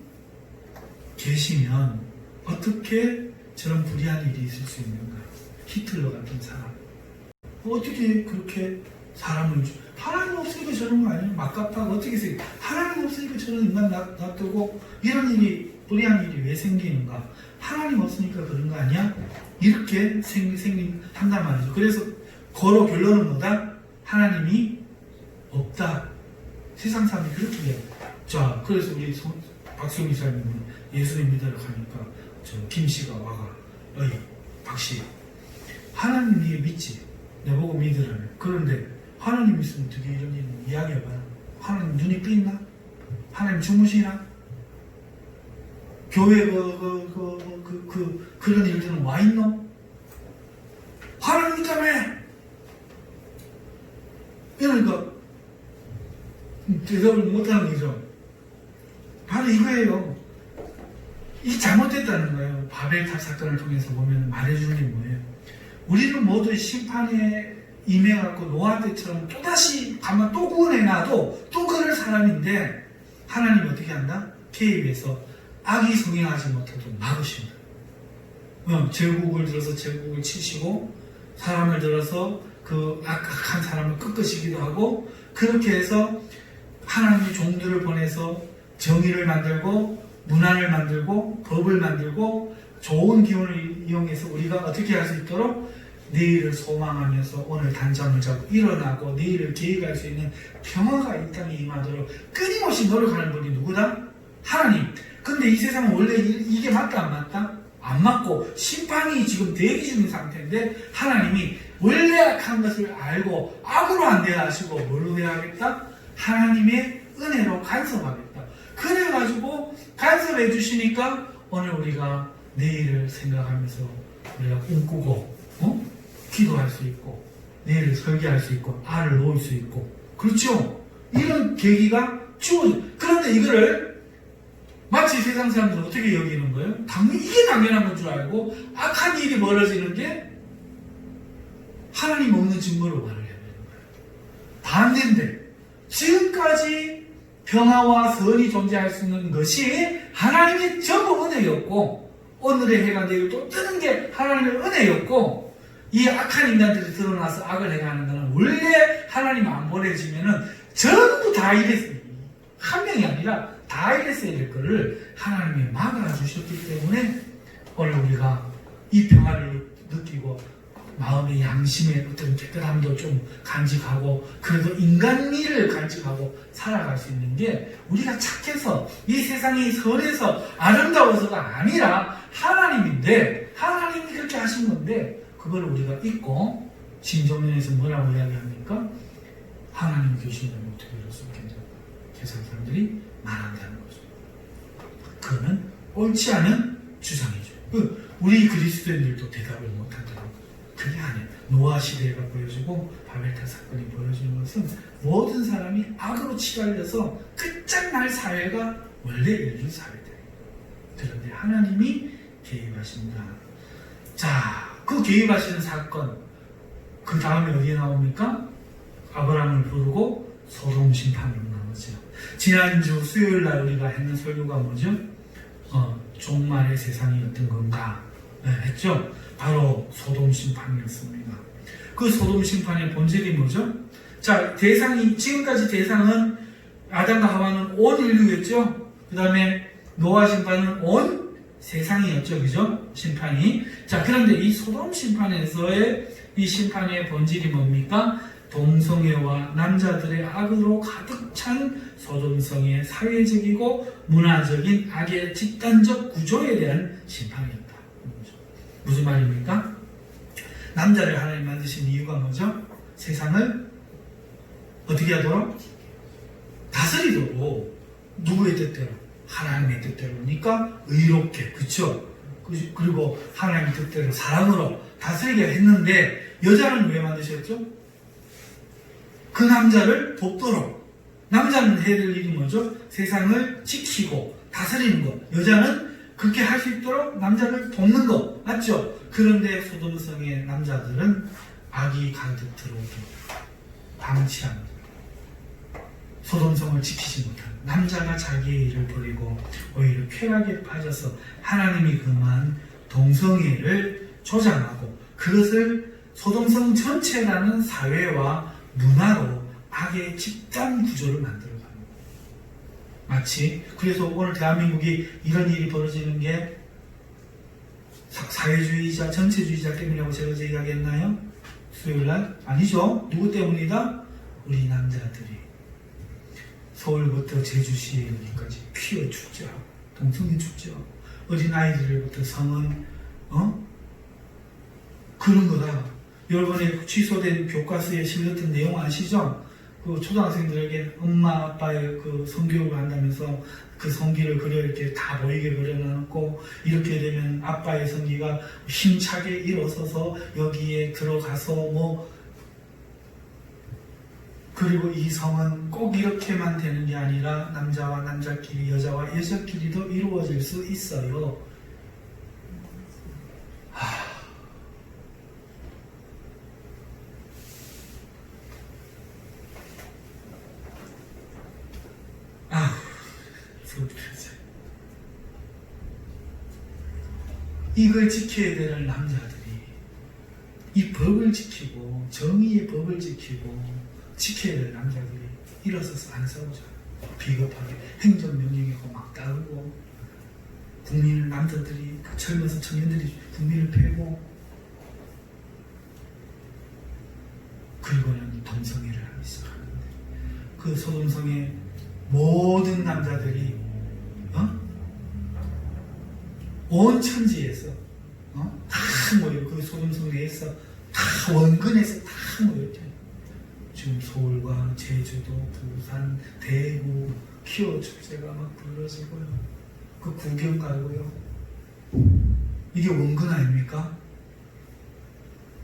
Speaker 1: 계시면 어떻게 저런 불의한 일이 있을 수 있는가? 히틀러 같은 사람 어떻게 그렇게 사람을 하나님 없으니까 저런 거 아니에요? 막갑하고 어떻게 생겨? 하나님 없으니까 저런 인간 놔두고 이런 일이 불의한 일이 왜 생기는가? 하나님 없으니까 그런 거 아니야? 이렇게 한단 말이죠. 그래서 거로 결론은 뭐다? 하나님이 없다. 세상 사람이 그렇게 해요. 자, 그래서 우리 박수영 이사님은 예수님 믿으러 가니까 저 김씨가 와가 어이 박씨 하나님 니 믿지? 내보고 믿으라며. 그런데 하나님 있으면 어떻게 이런 일 이야기해봐요. 하나님 눈이 삐있나? 하나님 주무시나? 교회 그런 일들은 와 있노? 하나님 있다며! 이러니까 대답을 못하는 거죠. 바로 이거예요. 이게 잘못됐다는 거예요. 바벨탑 사건을 통해서 보면 말해주는 게 뭐예요? 우리는 모두 심판에 임해갖고 노아 때처럼 또다시 가만 또 구원해놔도 또 그럴 사람인데 하나님 어떻게 한다? 개입해서 악이 성행하지 못하도록 막으신다. 제국을 들어서 제국을 치시고 사람을 들어서 그 악한 사람을 꺾으시기도 하고 그렇게 해서 하나님의 종들을 보내서 정의를 만들고 문화를 만들고 법을 만들고 좋은 기운을 이용해서 우리가 어떻게 할 수 있도록 내일을 소망하면서 오늘 단잠을 자고 일어나고 내일을 계획할 수 있는 평화가 이 땅에 임하도록 끊임없이 노력하는 분이 누구다? 하나님. 근데 이 세상은 원래 이게 맞다 안 맞다? 안 맞고 심판이 지금 대기 중인 상태인데 하나님이 원래 악한 것을 알고 악으로 안 대하시고 뭘로 대하겠다? 하나님의 은혜로 간섭하겠다. 그래가지고 간섭해 주시니까 오늘 우리가 내일을 생각하면서 우리가 꿈꾸고 기도할 수 있고 내일을 설계할 수 있고 알을 놓을 수 있고 그렇죠? 이런 계기가 주어져. 그런데 이거를 마치 세상 사람들은 어떻게 여기는 거예요? 이게 당연한 건 줄 알고 악한 일이 벌어지는 게 하나님 없는 증거로 말을 해야 되는 거예요. 반대인데 지금까지 평화와 선이 존재할 수 있는 것이 하나님의 전부 은혜였고 오늘의 해가 내일 또 뜨는 게 하나님의 은혜였고 이 악한 인간들이 드러나서 악을 행하는 것은 원래 하나님 안 보내지면은 전부 다 이랬어요. 한 명이 아니라 다 이랬어야 될 거를 하나님이 막아주셨기 때문에 오늘 우리가 이 평화를 느끼고 마음의 양심의 어떤 깨끗함도 좀 간직하고 그래도 인간미를 간직하고 살아갈 수 있는 게 우리가 착해서 이 세상이 선해서 아름다워서가 아니라 하나님인데 하나님이 그렇게 하신 건데 그걸 우리가 잊고 신정론에서 뭐라고 이야기합니까? 하나님 계시면 어떻게 이럴 수 있겠냐 세상 사람들이 말한다는 거죠. 그거는 옳지 않은 주장이죠. 우리 그리스도인들도 대답을 못한다는 거죠. 그게 아니에요. 노아 시대가 보여지고 바벨탑 사건이 보여지는 것은 모든 사람이 악으로 치달려서 끝장날 사회가 원래 인류 사회다. 그런데 하나님이 개입하신다. 자, 그 개입하시는 사건 그 다음에 어디에 나옵니까? 아브라함을 부르고 소돔 심판으로 나오죠. 지난주 수요일날 우리가 했는 설교가 뭐죠? 종말의 세상이 어떤 건가 했죠? 바로 소돔 심판이었습니다. 그 소돔 심판의 본질이 뭐죠? 자, 지금까지 대상은 아담과 하와는 온 인류였죠? 그 다음에 노아 심판은 온 세상이었죠. 그죠? 심판이. 자, 그런데 이 소돔 심판에서의 이 심판의 본질이 뭡니까? 동성애와 남자들의 악으로 가득 찬 소돔성의 사회적이고 문화적인 악의 집단적 구조에 대한 심판이었다. 무슨 말입니까? 남자를 하나님 만드신 이유가 뭐죠? 세상을 어떻게 하도록? 다스리도록. 누구의 뜻대로? 하나님의 뜻대로니까 의롭게. 그쵸? 그리고 하나님의 뜻대로 사랑으로 다스리게 했는데 여자는 왜 만드셨죠? 그 남자를 돕도록. 남자는 해야 될 일이 뭐죠? 세상을 지키고 다스리는 것. 여자는 그렇게 할 수 있도록 남자를 돕는 것. 맞죠? 그런데 소돔성의 남자들은 악이 가득 들어오고 방치한 소돔성을 지키지 못한 남자가 자기의 일을 버리고 오히려 쾌락에 빠져서 하나님이 금한 동성애를 조장하고 그것을 소돔성 전체라는 사회와 문화로 악의 집단 구조를 만들어가는 거예요. 마치 그래서 오늘 대한민국이 이런 일이 벌어지는 게 사회주의자, 전체주의자 때문이라고 제가 얘기하겠나요? 수요일날? 아니죠. 누구 때문이다? 우리 남자들이 서울부터 제주시에 여기까지 퀴어 축제하고 동성애 축제하고 어린아이들부터 성은 그런 거다. 여러분의 취소된 교과서에 실렸던 내용 아시죠? 그 초등학생들에게 엄마 아빠의 그 성교육을 한다면서 그 성기를 그려 이렇게 다 보이게 그려놓고 이렇게 되면 아빠의 성기가 힘차게 일어서서 여기에 들어가서 뭐 그리고 이 성은 꼭 이렇게만 되는 게 아니라 남자와 남자끼리 여자와 여자끼리도 이루어질 수 있어요. 이걸 지켜야 되는 남자들이 이 법을 지키고 정의의 법을 지키고 지켜야 될 남자들이 일어서서 안 싸우잖아. 비겁하게 행정명령이고 막 따르고 국민을 남자들이 젊어서 청년들이 국민을 패고 그리고는 동성애를 하기 시작하는데 그 소돔성의 모든 남자들이 온 천지에서 다 모여 그 소돔성 내에서 다 원근에서 다 모였죠. 지금 서울과 제주도, 부산, 대구 퀴어 축제가 막 불러지고요. 그 구경 가고요. 이게 원근 아닙니까?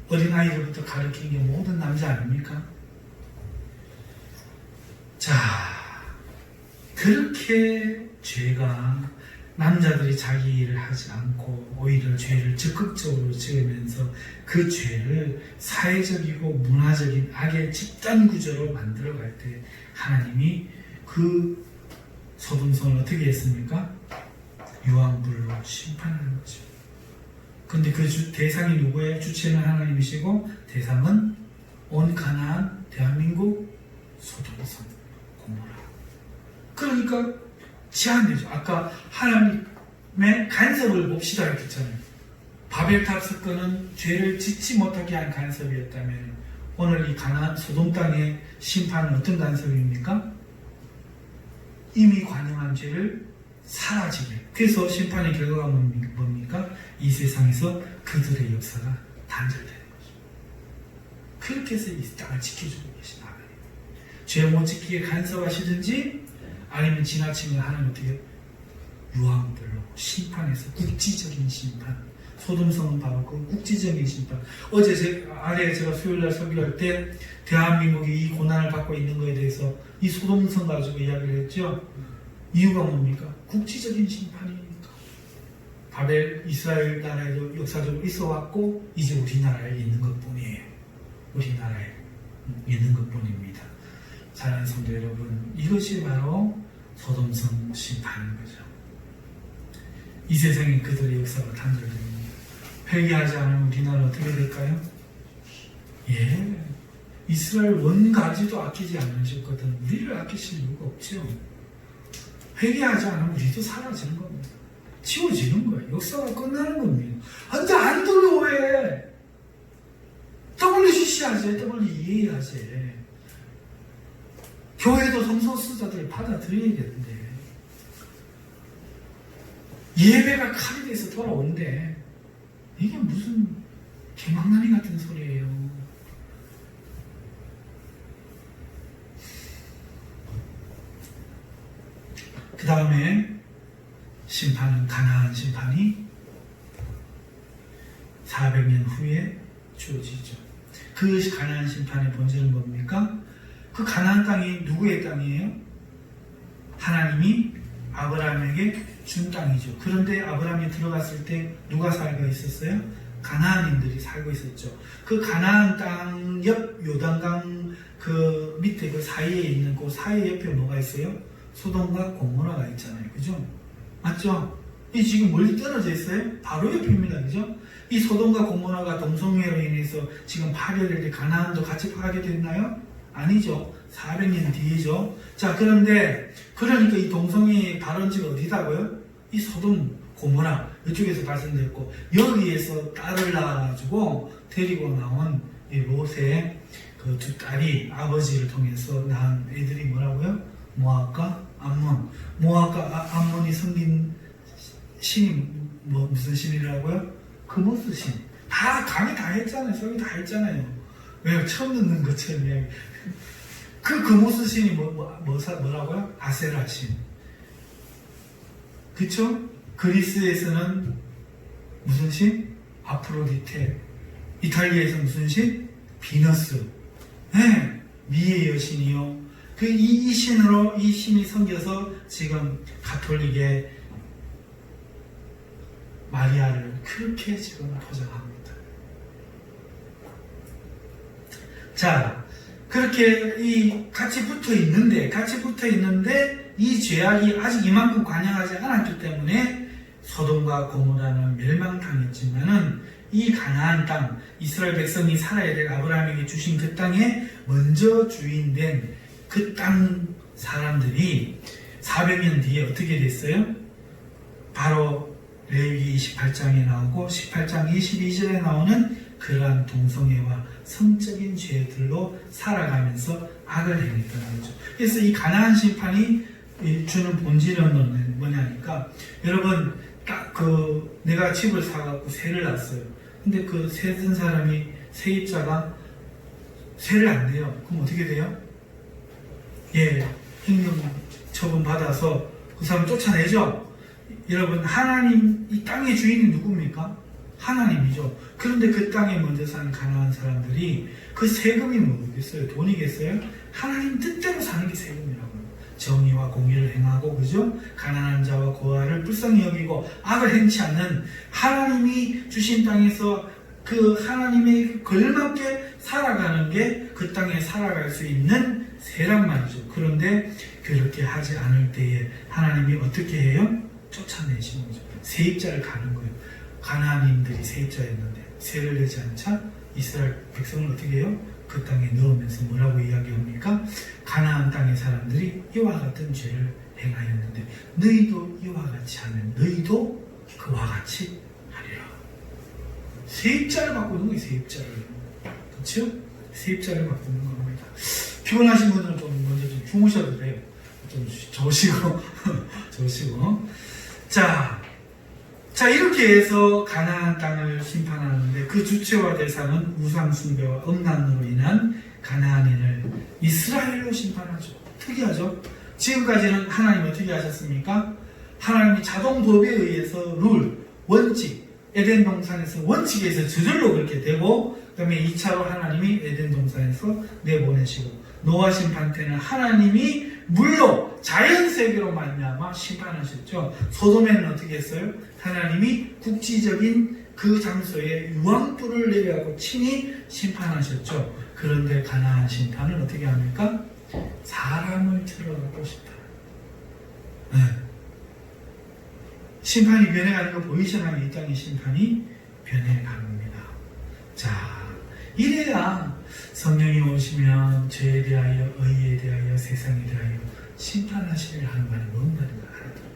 Speaker 1: 어린아이들부터 가르치는 게 모든 남자 아닙니까? 자, 그렇게 죄가 남자들이 자기 일을 하지 않고 오히려 죄를 적극적으로 지으면서 그 죄를 사회적이고 문화적인 악의 집단 구조로 만들어갈 때 하나님이 그 소돔성을 어떻게 했습니까? 유황불로 심판하는 거죠. 근데 그 대상이 누구예요? 주체는 하나님이시고 대상은 온 가나안, 대한민국, 소돔성, 고모라. 그러니까 제한되죠. 아까 하나님의 간섭을 봅시다 했잖아요. 바벨탑 사건은 죄를 짓지 못하게 한 간섭이었다면 오늘 이 가나안 소돔 땅의 심판은 어떤 간섭입니까? 이미 관영한 죄를 사라지게. 그래서 심판의 결과가 뭡니까? 이 세상에서 그들의 역사가 단절되는 거죠. 그렇게 해서 이 땅을 지켜주고 계신 하나님. 죄 못 지키게 간섭하시든지 아니면 지나치면 하나님 어떻게 유황불로 심판해서 국지적인 심판. 소돔성은 바로 그 국지적인 심판. 어제 아래 제가 수요일날 설교할 때 대한민국이 이 고난을 받고 있는 것에 대해서 이 소돔성 가지고 이야기를 했죠. 이유가 뭡니까? 국지적인 심판이니까. 바벨 이스라엘 나라에도 역사적으로 있어 왔고 이제 우리나라에 있는 것뿐이에요. 우리나라에 있는 것뿐입니다. 사랑하는 성도 여러분, 이것이 바로 소돔성 심판인 거죠. 이 세상에 그들의 역사가 단절됩니다. 회개하지 않으면 우리나라는 어떻게 될까요? 예, 이스라엘 원가지도 아끼지 않으셨거든. 우리를 아끼실 이유가 없죠. 회개하지 않으면 우리도 사라지는 겁니다. 지워지는 거예요. 역사가 끝나는 겁니다. 근데 안 들어 왜? WCC 하지, WEA 하지. 교회도 성소수자들을 받아들여야겠는데 예배가 칼이 돼서 돌아온대. 이게 무슨 개망나니 같은 소리예요. 그 다음에 심판은 가나안 심판이 400년 후에 주어지죠. 그 가나안 심판의 본질은 뭡니까? 그 가나안 땅이 누구의 땅이에요? 하나님이 아브라함에게 준 땅이죠. 그런데 아브라함이 들어갔을 때 누가 살고 있었어요? 가나안인들이 살고 있었죠. 그 가나안 땅 옆 요단강 그 밑에 그 사이에 있는 그 사이 옆에 뭐가 있어요? 소돔과 고모라가 있잖아요. 그죠? 맞죠? 이 지금 멀리 떨어져 있어요? 바로 옆입니다. 그죠? 이 소돔과 고모라가 동성애로 인해서 지금 파괴될 때 가나안도 같이 파괴됐나요? 아니죠. 400년 뒤이죠. 자, 그런데 그러니까 이 동성애의 발원지가 어디다고요? 이 소돔, 고모라 이쪽에서 발생됐고, 여기에서 딸을 낳아가지고 데리고 나온 이 롯의 그 두 딸이 아버지를 통해서 낳은 애들이 뭐라고요? 모압과 암몬. 모압과 암몬이 섬긴 신이 무슨 신이라고요? 그모스 신. 다 강의 다 했잖아요. 설교 다 했잖아요. 왜 처음 듣는 것처럼 이야기. 그 그모스 신이 뭐라고요? 아세라 신. 그쵸? 그리스에서는 무슨 신? 아프로디테. 이탈리아에서 무슨 신? 비너스. 네, 미의 여신이요. 이 신으로 이 신이 섬겨서 지금 가톨릭의 마리아를 그렇게 지금 포장합니다. 자, 그렇게 같이 붙어 있는데 이 죄악이 아직 이만큼 관영하지 않았기 때문에 소돔과 고모라는 멸망당했지만은 이 가나안 땅, 이스라엘 백성이 살아야 될 아브라함에게 주신 그 땅에 먼저 주인된 그 땅 사람들이 400년 뒤에 어떻게 됐어요? 바로 레위기 28장에 나오고 18장 22절에 나오는 그러한 동성애와 성적인 죄들로 살아가면서 악을 행했다는 거죠. 그래서 이 가나안 심판이 주는 본질은 뭐냐니까, 여러분 딱 내가 집을 사갖고 세를 놨어요. 근데 그 세 든 사람이 세입자가 세를 안 내요. 그럼 어떻게 돼요? 예, 행정 처분 받아서 그 사람 쫓아내죠. 여러분, 하나님, 이 땅의 주인이 누굽니까? 하나님이죠. 그런데 그 땅에 먼저 사는 가나안 사람들이 그 세금이 뭐겠어요? 돈이겠어요? 하나님 뜻대로 사는 게 세금이라고요. 정의와 공의를 행하고, 그죠? 가난한 자와 고아를 불쌍히 여기고 악을 행치 않는 하나님이 주신 땅에서 그 하나님의 걸맞게 살아가는 게 그 땅에 살아갈 수 있는 세란 말이죠. 그런데 그렇게 하지 않을 때에 하나님이 어떻게 해요? 쫓아내시는 거죠. 세입자를 가는 거예요. 가나안인들이 세입자였는데 세를 내지 않자 이스라엘 백성을 어떻게 해요? 그 땅에 넣으면서 뭐라고 이야기합니까? 가나안 땅의 사람들이 이와 같은 죄를 행하였는데 너희도 이와 같이 하면 너희도 그와 같이 하리라. 세입자를 바꾸는 거예요. 세입자를. 그렇죠? 세입자를 바꾸는 겁니다. 피곤하신 분들은 좀 먼저 좀 주무셔도 돼요. 좀 저으시고 저으시고. 자, 이렇게 해서 가나안 땅을 심판하는데 그 주체와 대상은 우상 숭배와 음란으로 인한 가나안인을 이스라엘로 심판하죠. 특이하죠? 지금까지는 하나님 어떻게 하셨습니까? 하나님이 자동법에 의해서 원칙, 에덴 동산에서 원칙에 의해서 저절로 그렇게 되고, 그 다음에 2차로 하나님이 에덴 동산에서 내보내시고, 노아 심판 때는 하나님이 물로 자연세계로 말미암아 심판하셨죠. 소돔에는 어떻게 했어요? 하나님이 국지적인 그 장소에 유황불을 내려가고 친히 심판하셨죠. 그런데 가나안 심판은 어떻게 합니까? 사람을 들어가고 싶다. 네. 심판이 변해가는 거 보이시나요? 이 땅의 심판이 변해갑니다. 자, 이래야 성령이 오시면 죄에 대하여, 의에 대하여, 세상에 대하여 심판하시리라 하는 말이 뭔 말인가 알아들어요.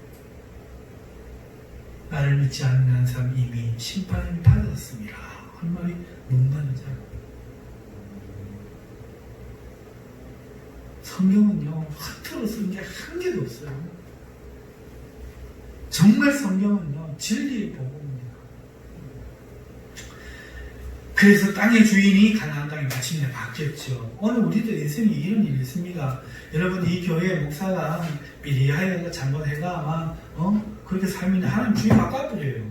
Speaker 1: 나를 믿지 않는 사람 이미 심판을 받았습니다. 한 말이 뭔 말인지 알아요. 성경은요, 허투루 쓴 게 한 개도 없어요. 정말 성경은요, 진리의 복음입니다. 그래서 땅의 주인이 가나안 땅에 마침내 바뀌었죠. 오늘 우리도 인생에 이런 일이 있습니다. 여러분, 이 교회 목사가 미리하여가 잘못해가 아마 그렇게 살면 하나님 주인 바꿔버려요.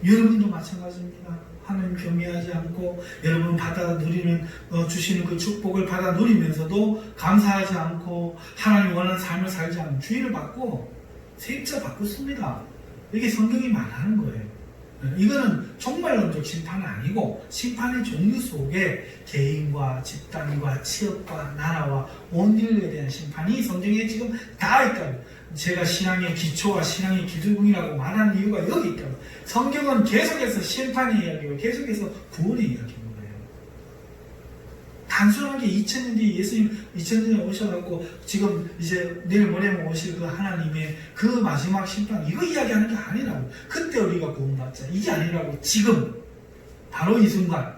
Speaker 1: 여러분도 마찬가지입니다. 하나님 경외하지 않고 여러분 받아 누리는 주시는 그 축복을 받아 누리면서도 감사하지 않고 하나님 원하는 삶을 살지 않고 주의를 받고 세입자 바꾸습니다. 이게 성경이 말하는 거예요. 이거는 종말론적 심판은 아니고 심판의 종류 속에 개인과 집단과 취업과 나라와 온 인류에 대한 심판이 성경에 지금 다 있다고. 제가 신앙의 기초와 신앙의 기둥이라고 말하는 이유가 여기 있다고. 성경은 계속해서 심판의 이야기고 계속해서 구원의 이야기인 거예요. 단순하게 2000년 뒤에 예수님 2000년에 오셔갖고 지금 이제 내일 모레면 오실 그 하나님의 그 마지막 심판 이거 이야기하는 게 아니라고. 그때 우리가 구원받자 이게 아니라고. 지금 바로 이 순간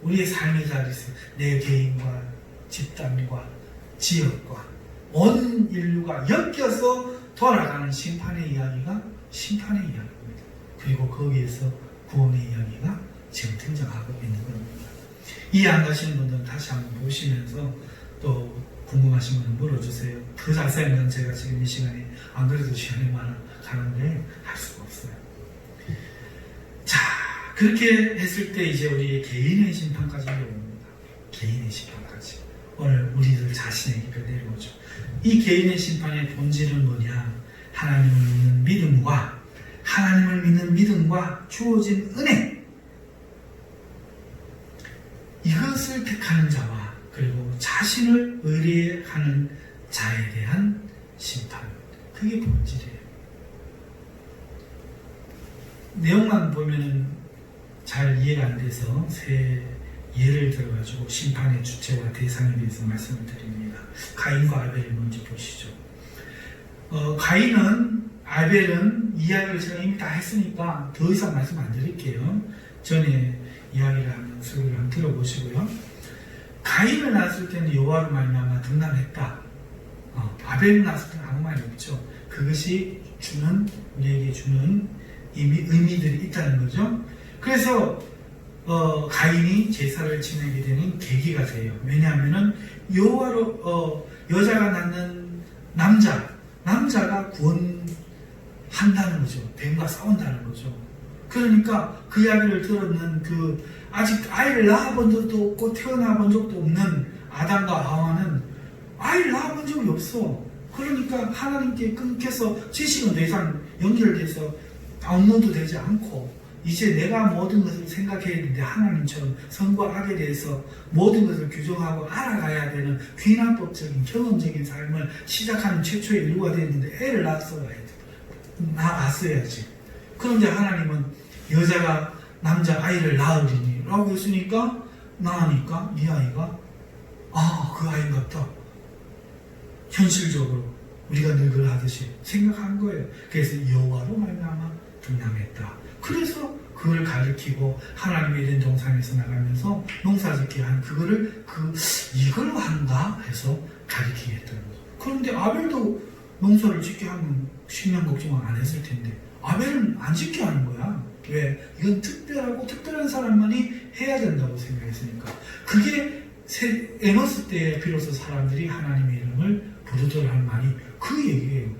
Speaker 1: 우리의 삶의 자리에서 내 개인과 집단과 지역과 온 인류가 엮여서 돌아가는 심판의 이야기가 심판의 이야기입니다. 그리고 거기에서 구원의 이야기가 지금 등장하고 있는 겁니다. 이해 안 가시는 분들은 다시 한번 보시면서 또 궁금하신 분은 물어주세요. 더 자세한 건 제가 지금 이 시간에 안 그래도 시간이 많아 가는데 할 수가 없어요. 자, 그렇게 했을 때 이제 우리 개인의 심판까지 내려옵니다. 개인의 심판까지. 오늘 우리들 자신에게 내려오죠. 이 개인의 심판의 본질은 뭐냐? 하나님을 믿는 믿음과 주어진 은혜, 이것을 택하는 자와 그리고 자신을 의뢰하는 자에 대한 심판, 그게 본질이에요. 내용만 보면은 잘 이해가 안 돼서 세 예를 들어가지고 심판의 주체와 대상에 대해서 말씀을 드립니다. 가인과 아벨을 먼저 보시죠. 가인은, 아벨은 이야기를 제가 이미 다 했으니까 더 이상 말씀 안 드릴게요. 전에 이야기를 하면 설교를 한번 들어보시고요. 가인을 낳았을 때는 여호와로 말미암아 등남했다. 아벨을 낳았을 때는 아무 말이 없죠. 그것이 우리에게 주는 의미들이 있다는 거죠. 그래서 가인이 제사를 지내게 되는 계기가 돼요. 왜냐하면은 여호와로 여자가 낳는 남자가 구원한다는 거죠. 뱀과 싸운다는 거죠. 그러니까 그 이야기를 들었는 아직 아이를 낳아본 적도 없고 태어나본 적도 없는 아담과 하와는 아이를 낳아본 적이 없어. 그러니까 하나님께 끊겨서 지식은 더 이상 연결돼서 다운로드 되지 않고 이제 내가 모든 것을 생각해야 되는데 하나님처럼 선과 악에 대해서 모든 것을 규정하고 알아가야 되는 귀납법적인 경험적인 삶을 시작하는 최초의 인류가 되었는데 애를 낳았어야지. 그런데 하나님은 여자가 남자 아이를 낳으리니 라고 했으니까 낳으니까 이 아이가 그 아이인 같다. 현실적으로 우리가 늘 하듯이 생각한 거예요. 그래서 여호와로 말미암아 등남했다. 그래서 그걸 가리키고 하나님의 이런 동산에서 나가면서 농사짓게 한 이걸로 한다 해서 가리키게 했던 거죠. 그런데 아벨도 농사를 짓게 하면 식량 걱정 안 했을 텐데 아벨은 안 짓게 하는 거야. 왜? 이건 특별한 사람만이 해야 된다고 생각했으니까. 그게 에머스 때에 비로소 사람들이 하나님의 이름을 부르더라 하는 말이 그 얘기예요.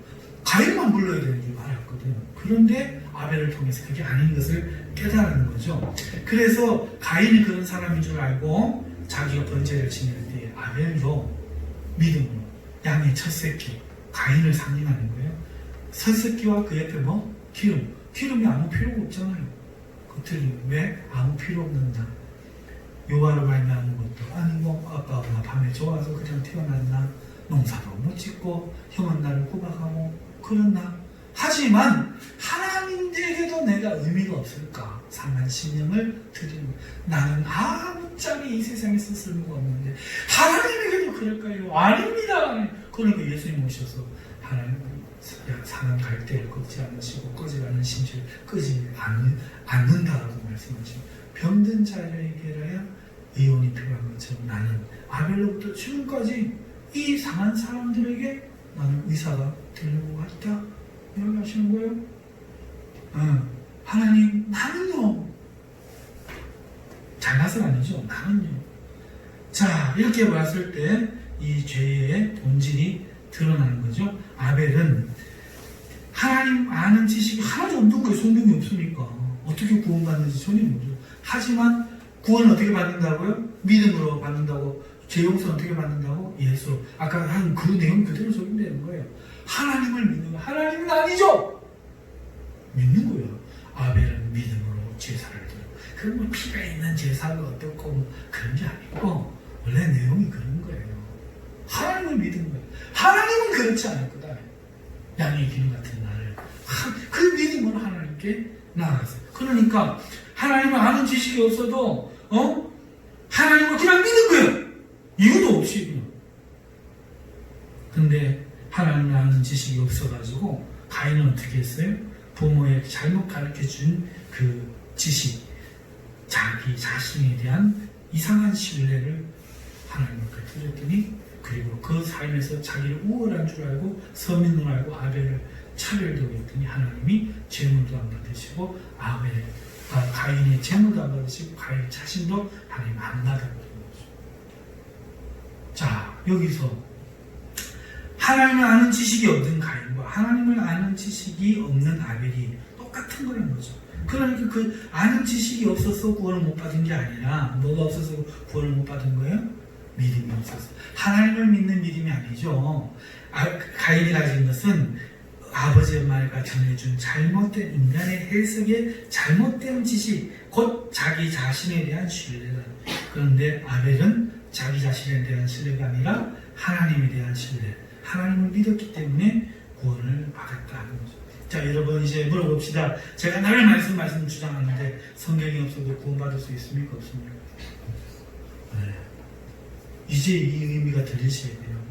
Speaker 1: 가인만 불러야 되는 줄 알았거든. 그런데 아벨을 통해서 그게 아닌 것을 깨달은 거죠. 그래서 가인이 그런 사람인 줄 알고 자기가 번제를 지낼 때 아벨도 믿음으로 양의 첫 새끼 가인을 상징하는 거예요. 첫 새끼와 그 옆에 기름이 아무 필요가 없잖아요. 겉을 왜 아무 필요 없는 나 여호와로 말미암은 것도 아니고 아빠가 밤에 좋아서 그냥 태어났나 농사도 못 짓고 형은 나를 구박하고 그렇나. 하지만 하나님에게도 내가 의미가 없을까? 상한 신령을 드리는 나는 아무짝에 이 세상에서 쓸모가 없는데 하나님에게도 그럴까요? 아닙니다. 그러니까 예수님 오셔서 하나님 상한 갈대를 꺾지 않으시고 꺼지가는 심지를 끄지 않는다라고 말씀하시고 병든 자에게라야 의원이 필요한 것처럼 나는 아벨로부터 지금까지 이 상한 사람들에게 나는 의사가 되려고 했다. 이렇게 하시는 거예요. 하나님 나는요. 잘나서는 아니죠. 나는요. 자, 이렇게 봤을 때 이 죄의 본질이 드러나는 거죠. 아벨은 하나님 아는 지식이 하나도 없는 거예요. 성경이 없으니까. 어떻게 구원받는지 전혀 모르죠. 하지만 구원은 어떻게 받는다고요? 믿음으로 받는다고. 죄 용서는 어떻게 받는다고? 예수로. 아까 한 그 내용 그대로 적용되는 거예요. 하나님을 믿는 거. 하나님은 아니죠. 믿는 거예요. 아벨은 믿음으로 제사를 드리고. 그건 뭐 피가 있는 제사가 어떻고 뭐 그런 게 아니고 원래 내용이 그런 거예요. 하나님을 믿는 거예요. 하나님은 그렇지 않을 거다. 양의 기름 같은 나를 그 믿음으로 하나님께 나아갔어요. 그러니까 하나님을 아는 지식이 없어도 하나님을 그냥 믿는 거예요. 이유도 없이 그냥. 근데 하나님을 아는 지식이 없어가지고 가인은 어떻게 했어요? 부모에게 잘못 가르쳐준 그 지식, 자기 자신에 대한 이상한 신뢰를 하나님께 드렸더니, 그리고 그 삶에서 자기를 우월한 줄 알고 서민으로 알고 아벨을 차별되고 했더니 하나님이 재물도 안 받으시고 가인의 재물도 안 받으시고 가인 자신도 하나님 안 받아버린 거죠. 자, 여기서 하나님을 아는 지식이 없는 가인과 하나님을 아는 지식이 없는 아벨이 똑같은 거라는 거죠. 그러니까 그 아는 지식이 없어서 구원을 못 받은 게 아니라 뭐가 없어서 구원을 못 받은 거예요? 믿음이 없어서. 하나님을 믿는 믿음이 아니죠. 가인이 가진 것은 아버지 엄마가 전해준 잘못된 인간의 해석의 잘못된 지식, 곧 자기 자신에 대한 신뢰다. 그런데 아벨은 자기 자신에 대한 신뢰가 아니라 하나님에 대한 신뢰, 하나님을 믿었기 때문에 구원을 받았다는 거죠. 자, 여러분 이제 물어봅시다. 제가 늘 말씀 주장하는데 성경이 없어도 구원받을 수 있습니까? 없습니까? 네. 이제 이 의미가 들리셔야 돼요.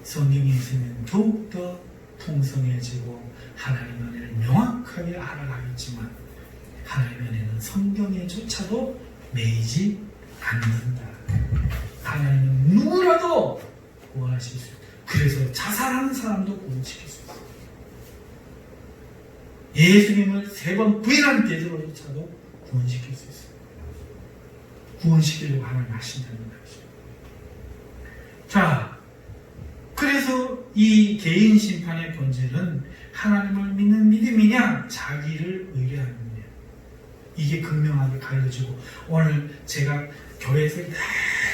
Speaker 1: 성경이 있으면 더욱더 풍성해지고 하나님 은혜를 명확하게 알아가겠지만 하나님 은혜는 성경에조차도 매이지 않는다. 하나님은 누구라도 구원하실 수 있다. 그래서 자살하는 사람도 구원시킬 수 있어요. 예수님을 3번 부인한 베드로조차도 구원시킬 수 있어요. 구원시키려고 하나님 하신다는 것이죠. 자, 그래서 이 개인 심판의 본질은 하나님을 믿는 믿음이냐, 자기를 의뢰하느냐. 이게 극명하게 갈려지고, 오늘 제가 교회에서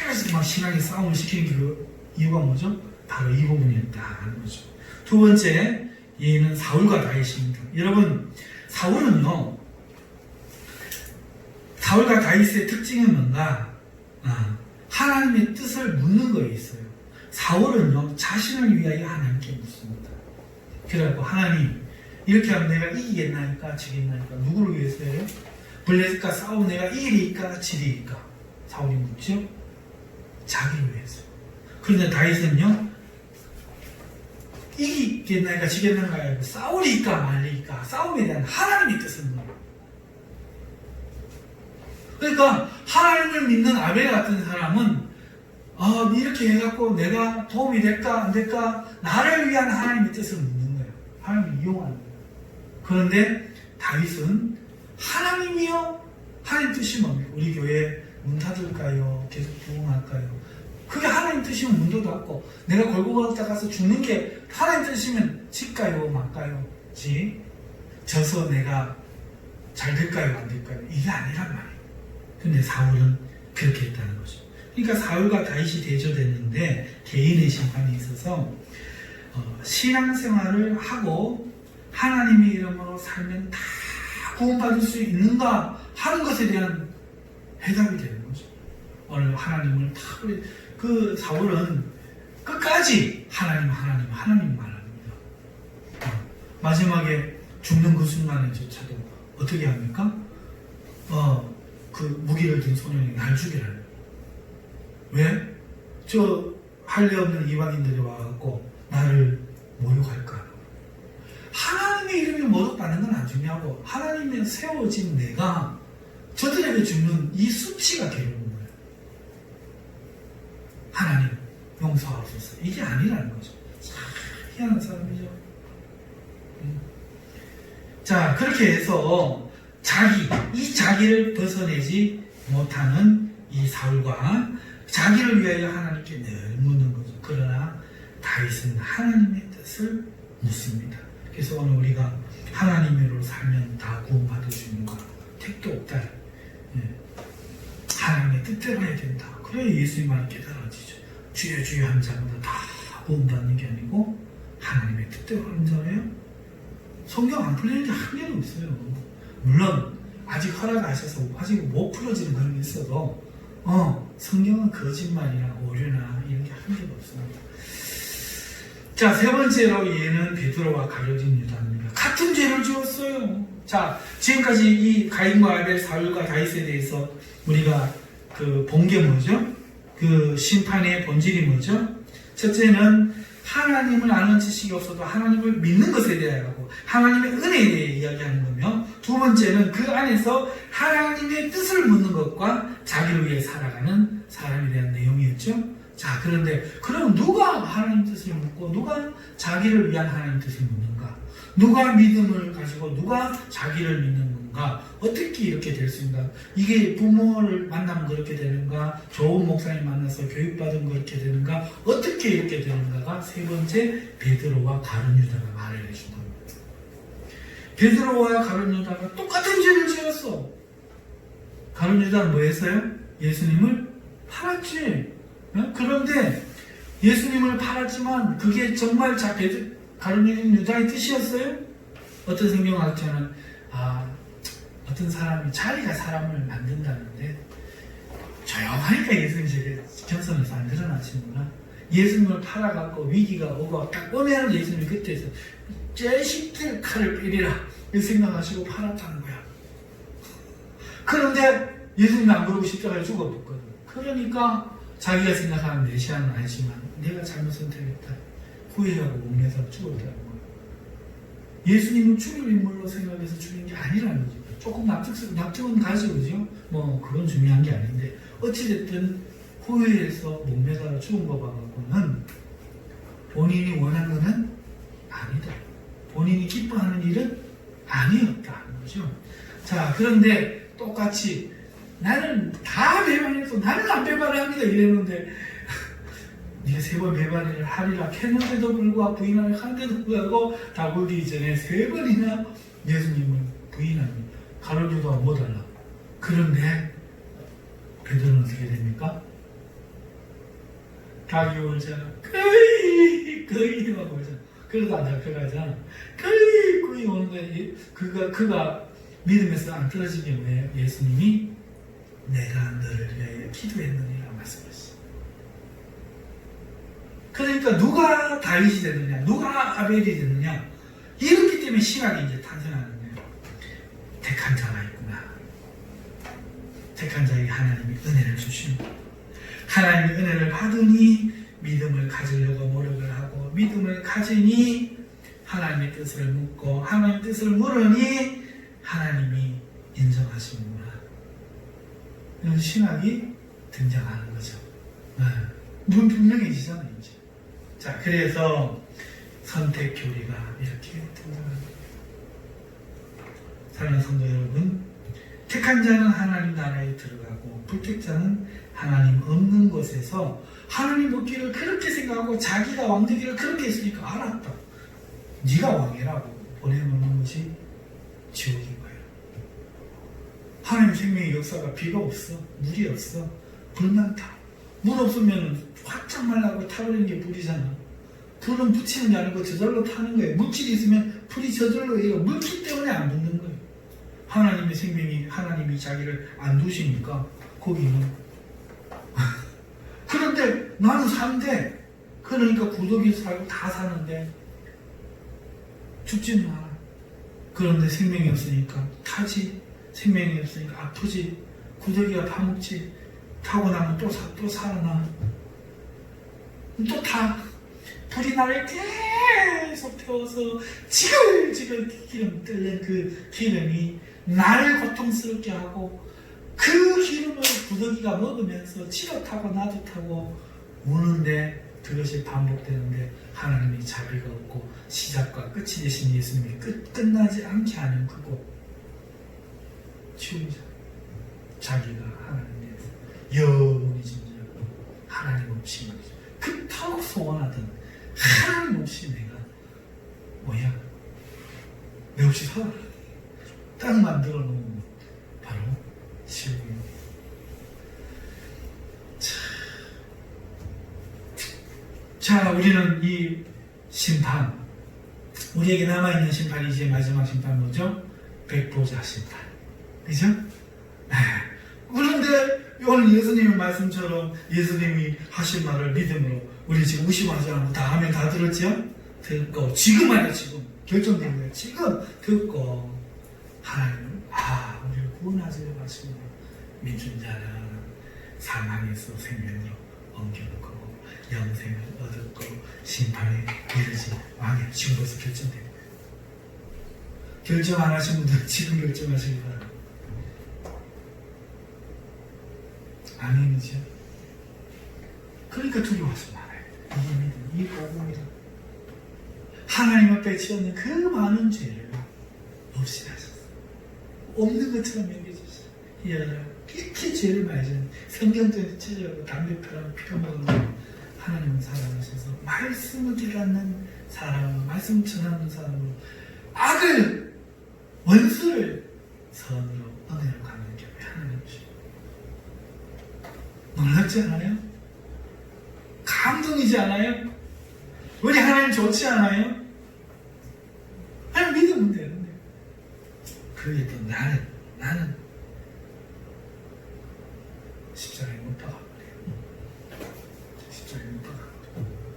Speaker 1: 계속 막 신앙의 싸움을 시키는 그 이유가 뭐죠? 바로 이 부분이었다는 거죠. 두 번째, 얘는 사울과 다윗입니다. 여러분, 사울은요, 사울과 다윗의 특징은 뭔가? 하나님의 뜻을 묻는 거에 있어요. 사울은요, 자신을 위하여 하나님께 묻습니다. 그래갖고 하나님, 이렇게 하면 내가 이기겠나니까 지겠나니까 누구를 위해서요? 블레셋과 싸우고 내가 이기리까 지리까? 사울이 묻죠? 자기를 위해서. 그런데 다윗은요, 이기겠나니까 지겠나니까 싸우리까 말리까? 싸움에 대한 하나님의 뜻을 묻는 거예요. 그러니까 하나님을 믿는 아벨 같은 사람은 이렇게 해갖고 내가 도움이 될까 안 될까, 나를 위한 하나님의 뜻을 묻는 거예요. 하나님을 이용하는 거예요. 그런데 다윗은 하나님이요, 하나님 뜻이 뭡니까? 우리 교회 문 닫을까요? 계속 부흥할까요? 그게 하나님 뜻이면 문도 닫고, 내가 골고루다 가서 죽는 게 하나님 뜻이면 질까요 말까요? 져서 내가 잘 될까요 안 될까요? 이게 아니란 말이에요. 근데 사울은 그렇게 했다는 거죠. 그러니까 사울과 다윗이 대조됐는데 개인의 심판이 있어서 신앙생활을 하고 하나님의 이름으로 살면 다 구원받을 수 있는가 하는 것에 대한 해답이 되는 거죠. 오늘 하나님을 그 사울은 끝까지 하나님 말합니다. 마지막에 죽는 그 순간에조차도 어떻게 합니까? 그 무기를 든 소년이 날 죽이라는. 왜? 저 할례 없는 이방인들이 와갖고 나를 모욕할까? 하나님의 이름이 모독받는 건 안 중요하고 하나님의 세워진 내가 저들에게 주는 이 수치가 괴로운 거예요. 하나님 용서하소서. 이게 아니라는 거죠. 참 희한한 사람이죠. 자, 그렇게 해서 이 자기를 벗어내지 못하는 이 사울과 자기를 위하여 하나님께 늘 묻는 거죠. 그러나 다윗은 하나님의 뜻을 묻습니다. 그래서 오늘 우리가 하나님으로 살면 다 구원받을 수 있는 거 택도 없다. 예. 하나님의 뜻대로 해야 된다. 그래야 예수님 말 깨달아지죠. 주여 주여 한 자마다 다 구원받는 게 아니고 하나님의 뜻대로 하는 자예요. 성경 안 풀리는 게 한 개도 없어요. 물론 아직 허락하셔서 아직 못 풀어지는 그런 게 있어도 성경은 거짓말이나 오류나 이런 게 한 개도 없습니다. 자, 세 번째로 얘는 베드로와 가룟 유다입니다. 같은 죄를 지었어요. 자, 지금까지 이 가인과 아벨, 사울과 다윗에 대해서 우리가 본 게 뭐죠? 그 심판의 본질이 뭐죠? 첫째는 하나님을 아는 지식이 없어도 하나님을 믿는 것에 대하고 하나님의 은혜에 대해 이야기하는 거며, 두 번째는 그 안에서 하나님의 뜻을 묻는 것과 자기를 위해 살아가는 사람에 대한 내용이었죠. 자, 그런데 그럼 누가 하나님 뜻을 묻고 누가 자기를 위한 하나님 뜻을 묻는가? 누가 믿음을 가지고 누가 자기를 믿는 건가? 어떻게 이렇게 될 수 있는가? 이게 부모를 만나면 그렇게 되는가? 좋은 목사님 만나서 교육받은 그렇게 되는가? 어떻게 이렇게 되는가가 세 번째 베드로와 가룟 유다가 말을 해준 겁니다. 베드로와 가룟 유다가 똑같은 죄를 지었어. 가룟 유다는 뭐 했어요? 예수님을 팔았지. 그런데 예수님을 팔았지만 그게 정말 가룟 유다의 뜻이었어요? 어떤 성경 학자는 어떤 사람이 자기가 사람을 만든다는데 조용하니까 예수님이 저게 경선에서 안 드러나시는구나. 예수님을 팔아갖고 위기가 오고 딱 오면 예수님이 그때서 자식들 칼을 빼리라 이 생각하시고 팔았다는 거야. 그런데 예수님이 안 그러고 십자가에 죽어버렸거든. 그러니까 자기가 생각하는 메시아는 아니지만 내가 잘못 선택했다. 후회하고 몸에서 죽었다는 거야. 예수님은 죽을 인물로 생각해서 죽인 게 아니라는 거죠. 조금 납득은 가지고, 그죠? 그건 중요한 게 아닌데, 어찌됐든 후회해서 몸매가 죽은 거 봐갖고는 본인이 원한 거는 아니다. 본인이 기뻐하는 일은 아니었다는 거죠. 자, 그런데 똑같이 나는 다 배반해서 나는 안 배반합니다 이랬는데 네가 세 번 배반을 하리라 했는데도 불구하고 부인하려 하는데도 불구하고 다 굴기 전에 세 번이나 예수님을 부인합니다. 가룟 유다가 못 알라. 그런데 베드로는 어떻게 됩니까? 닭이 울잖아. 거의 하고 오잖아. 그래도 안 잡혀가잖아. 거의 오는데 그가 믿음에서 안 떨어진 게 뭐예요? 예수님이 내가 너를 위하여 기도했느니라 말씀하셨어요. 그러니까 누가 다윗이 되느냐, 누가 아벨이 되느냐, 이렇기 때문에 신학이 이제 탄생하는 거예요. 택한 자가 있구나. 택한 자에게 하나님이 은혜를 주시는 거예요. 하나님의 은혜를 받으니 믿음을 가지려고 노력을 하고, 믿음을 가지니 하나님의 뜻을 묻고, 하나님의 뜻을 물으니 하나님이 인정하시는구나. 이런 신학이 등장하는 거죠. 눈 분명해지잖아요, 이제. 자, 그래서 선택 교리가 이렇게 등장합니다. 사랑하는 성도 여러분, 택한 자는 하나님 나라에 들어가고 불택자는 하나님 없는 곳에서 하나님 없기를 그렇게 생각하고 자기가 왕되기를 그렇게 했으니까 알았다. 네가 왕이라고 보내놓는 것이 지옥인 거예요. 하나님 생명의 역사가 비가 없어, 물이 없어, 불만 타. 물 없으면 활짝 말라고 타버리는 게 불이잖아. 불은 붙이는 게 아니고 저절로 타는 거예요. 물질이 있으면 불이 저절로 이거 물기 때문에 안 붙는 거예요. 하나님의 생명이, 하나님이 자기를 안 두시니까 거기는 그런데 나는 사는데, 그러니까 구더기에서 살고 다 사는데 죽지는 않아. 그런데 생명이 없으니까 타지, 생명이 없으니까 아프지, 구더기가 파먹지, 타고 나면 또 살아나, 또 타. 불이 나를 계속 태워서 지글지글 기름 끓는 그 기름이 나를 고통스럽게 하고, 그 기름을 구더기가 먹으면서 지도 타고 나도 타고 우는데, 그것이 반복되는데 하나님이 자비가 없고 시작과 끝이 되신 예수님이 끝나지 않게 하는 그곳 치우자. 자기가 하나님에서 영원히 존재하고 하나님 없이 말이죠. 그토록 소원하던 하나님 없이 내가 내 없이 살아라. 딱 만들어 놓은 바로 지옥입니다. 자, 우리는 이 심판, 우리에게 남아있는 심판이 이제 마지막 심판 뭐죠? 백보자 심판. 그죠? 그런데 오늘 예수님의 말씀처럼 예수님이 하신 말을 믿음으로 우리 지금 의심하지 않고 다 하면 다 들었죠? 듣고 지금 아니야 지금 결정된 거예요. 지금 듣고 하나님 우리를 구원하시려고 하십니다. 믿는 자는 사망에서 생명으로 옮겨놓고 영생을 얻었고 심판에 이르지 왕의 지금 벌써 결정된 거예요. 결정 안 하신 분들은 지금 결정하시기 바랍니다. 아멘이죠. 그러니까 두려워하지 말아요. 이게 믿음, 이게 복음이다. 하나님 앞에 지었는 그 많은 죄를 없이 하셨어요. 없는 것처럼 여겨주셨어요. 이렇게 죄를 많이 지은 성경적인 찢어지고 담배 피워 먹는 하나님은 사랑하셔서 말씀을 들었는 사람, 말씀 전하는 사람으로 악을, 원수를 선으로 은혜로 가는 게 하나님이시죠. 놀랍지 않아요? 감동이지 않아요? 우리 하나님 좋지 않아요? 하나님 믿으면 되는데. 그게 또 나는 십자가에 못 박아버려요. 십자가에 못 박아버려요.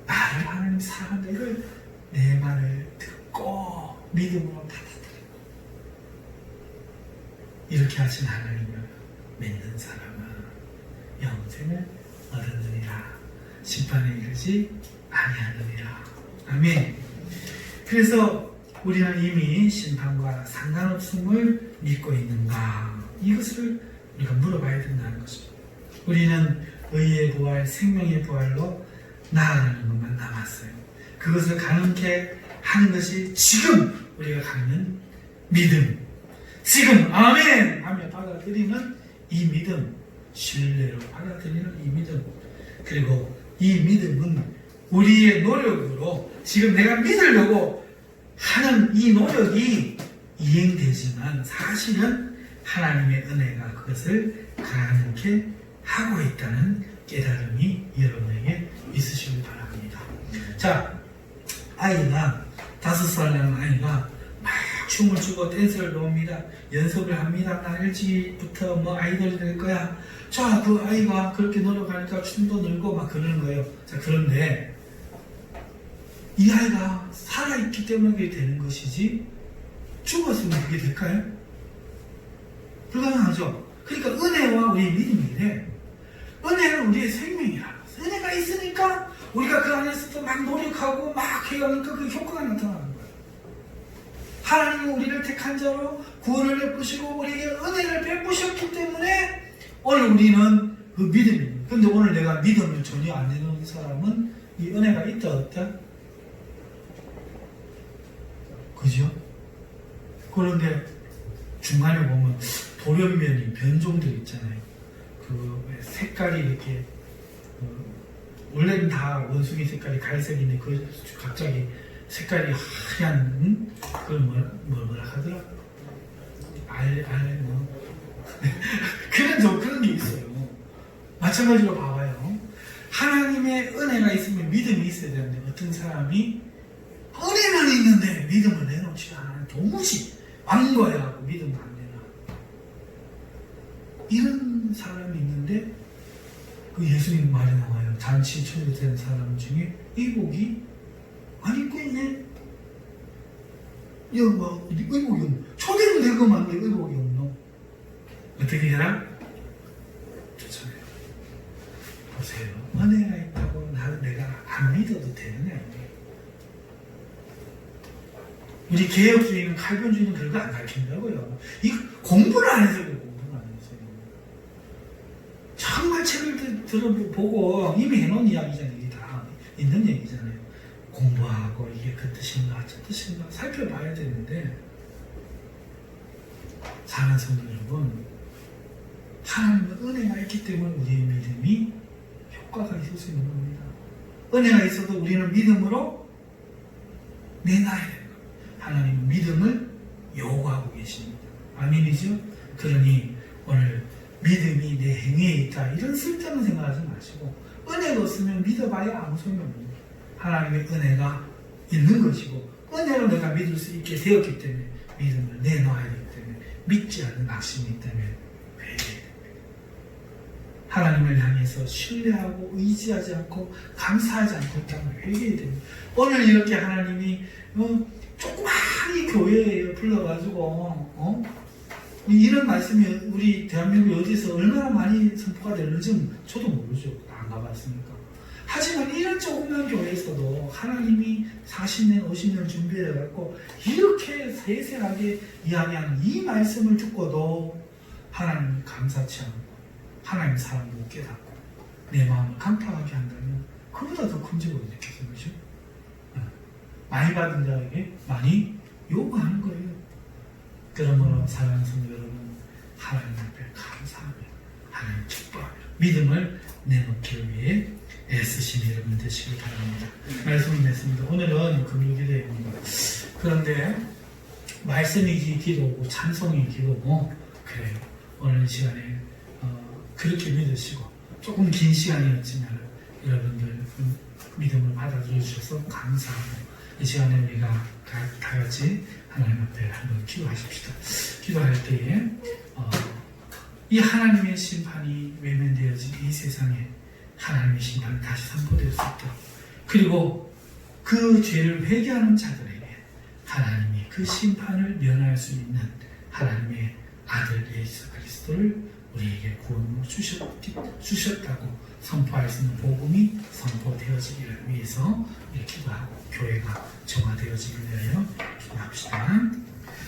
Speaker 1: 나를 하나님 사랑한다. 이걸 내 말을 듣고 믿음으로 받아들이고 이렇게 하신 하나님을 믿는 사람은 영생을 얻으느니라. 심판에 이르지 아니하느니라. 아멘. 그래서 우리는 이미 심판과 상관없음을 믿고 있는가? 이것을 우리가 물어봐야 된다는 것입니다. 우리는 의의 부활, 생명의 부활로 나아가는 것만 남았어요. 그것을 가능케 하는 것이 지금 우리가 갖는 믿음. 지금 아멘 하며 받아들이는 이 믿음. 신뢰로 받아들이는 이 믿음. 그리고 이 믿음은 우리의 노력으로 지금 내가 믿으려고 하는 이 노력이 이행되지만 사실은 하나님의 은혜가 그것을 가능케 하고 있다는 깨달음이 여러분에게 있으시길 바랍니다. 자, 아이가 5살 나는 아이가 막 춤을 추고 댄스를 배웁니다. 연습을 합니다. 나 일찍부터 뭐 아이돌이 될 거야. 자, 그 아이가 그렇게 노력하니까 춤도 늘고 막 그러는 거예요. 자, 그런데 이 아이가 살아있기 때문에 그게 되는 것이지 죽었으면 그게 될까요? 불가능하죠. 그러니까 은혜와 우리의 믿음이 이래. 은혜는 우리의 생명이라는 거죠. 은혜가 있으니까 우리가 그 안에서도 막 노력하고 막 해가니까 그 효과가 나타나는 거예요. 하나님은 우리를 택한 자로 구원을 베푸시고 우리에게 은혜를 베푸셨기 때문에 오늘 우리는 그 믿음입니다. 근데 오늘 내가 믿음을 전혀 안 내놓은 사람은 이 은혜가 있다 없다? 그죠? 그런데 중간에 보면 돌연변이 변종들 있잖아요. 그 색깔이 이렇게 원래는 다 원숭이 색깔이 갈색인데 그 갑자기 색깔이 하얀 그걸 뭐라 하더라? 그런 게 있어요. 마찬가지로 봐봐요. 하나님의 은혜가 있으면 믿음이 있어야 되는데 어떤 사람이 은혜는 있는데 믿음을 내놓지 않아요. 도무지 왕거야 하고 믿음을 안 내놔. 이런 사람이 있는데 그 예수님 말이 나와요. 잔치 초대된 사람 중에 의복이 안 입고 있네. 뭐 의복이 없노. 초대는 되고 만데 의복이 없노. 어떻게 해라? 좋잖아요. 보세요. 은혜가 있다고 내가 안 믿어도 되느냐. 우리 개혁주의는 칼빈주의는 그런 안 가르친다고요. 이거 공부를 안 해서 그래요. 공부를 안 해서. 정말 책을 들어보고 이미 해놓은 이야기잖아요. 이게 다 있는 얘기잖아요. 공부하고 이게 그 뜻인가 저 뜻인가 살펴봐야 되는데 사랑하는 성도 여러분, 하나님은 은혜가 있기 때문에 우리의 믿음이 효과가 있을 수 있는 겁니다. 은혜가 있어도 우리는 믿음으로 내놔야 됩니다. 하나님은 믿음을 요구하고 계십니다. 아멘이죠? 그러니 오늘 믿음이 내 행위에 있다 이런 쓸데없는 생각하지 마시고 은혜가 없으면 믿어봐야 아무 소용이 없습니다. 하나님의 은혜가 있는 것이고 은혜로 내가 믿을 수 있게 되었기 때문에 믿음을 내놓아야 되기 때문에 믿지 않는 낙심이 있다면 회개해야 됩니다. 하나님을 향해서 신뢰하고 의지하지 않고 감사하지 않고 있다면 회개해야 됩니다. 오늘 이렇게 하나님이 조그마한 교회에 불러가지고 이런 말씀이 우리 대한민국 어디서 얼마나 많이 선포가 되는지 저도 모르죠. 안 가봤으니까. 하지만 이런 조그만 교회에서도 하나님이 40년, 50년 준비해갖고 이렇게 세세하게 이야기하는 이 말씀을 듣고도 하나님 감사치 않고 하나님 사랑을 못 깨닫고 내 마음을 간파하게 한다면 그보다 더 큰 죄를 느끼는 거죠. 많이 받은 자에게 많이 요구하는 거예요. 그러므로 사랑하는 성도 여러분, 하나님 앞에 감사하며 하나님 축복하며 믿음을 내놓기 위해 애쓰신 여러분 되시길 바랍니다. 말씀을 맺습니다. 오늘은 금요일입니다. 그런데 말씀이 기도고 찬송이 기도고 그래요. 오늘 시간에 그렇게 믿으시고 조금 긴 시간이었지만 여러분들 믿음을 받아주셔서 감사하고 이 시간에 우리가 다 같이 하나님 앞에 한번 기도하십시다. 기도할 때에 이 하나님의 심판이 외면되어진 이 세상에 하나님의 심판이 다시 선포될 수 있도록 그리고 그 죄를 회개하는 자들에게 하나님이 그 심판을 면할 수 있는 하나님의 아들 예수 그리스도를 우리에게 구원으로 주셨다고 선포할 수 있는 복음이 선포되어지기를 위해서 기도하고 교회가 정화되어지기를 위하여 기도합시다.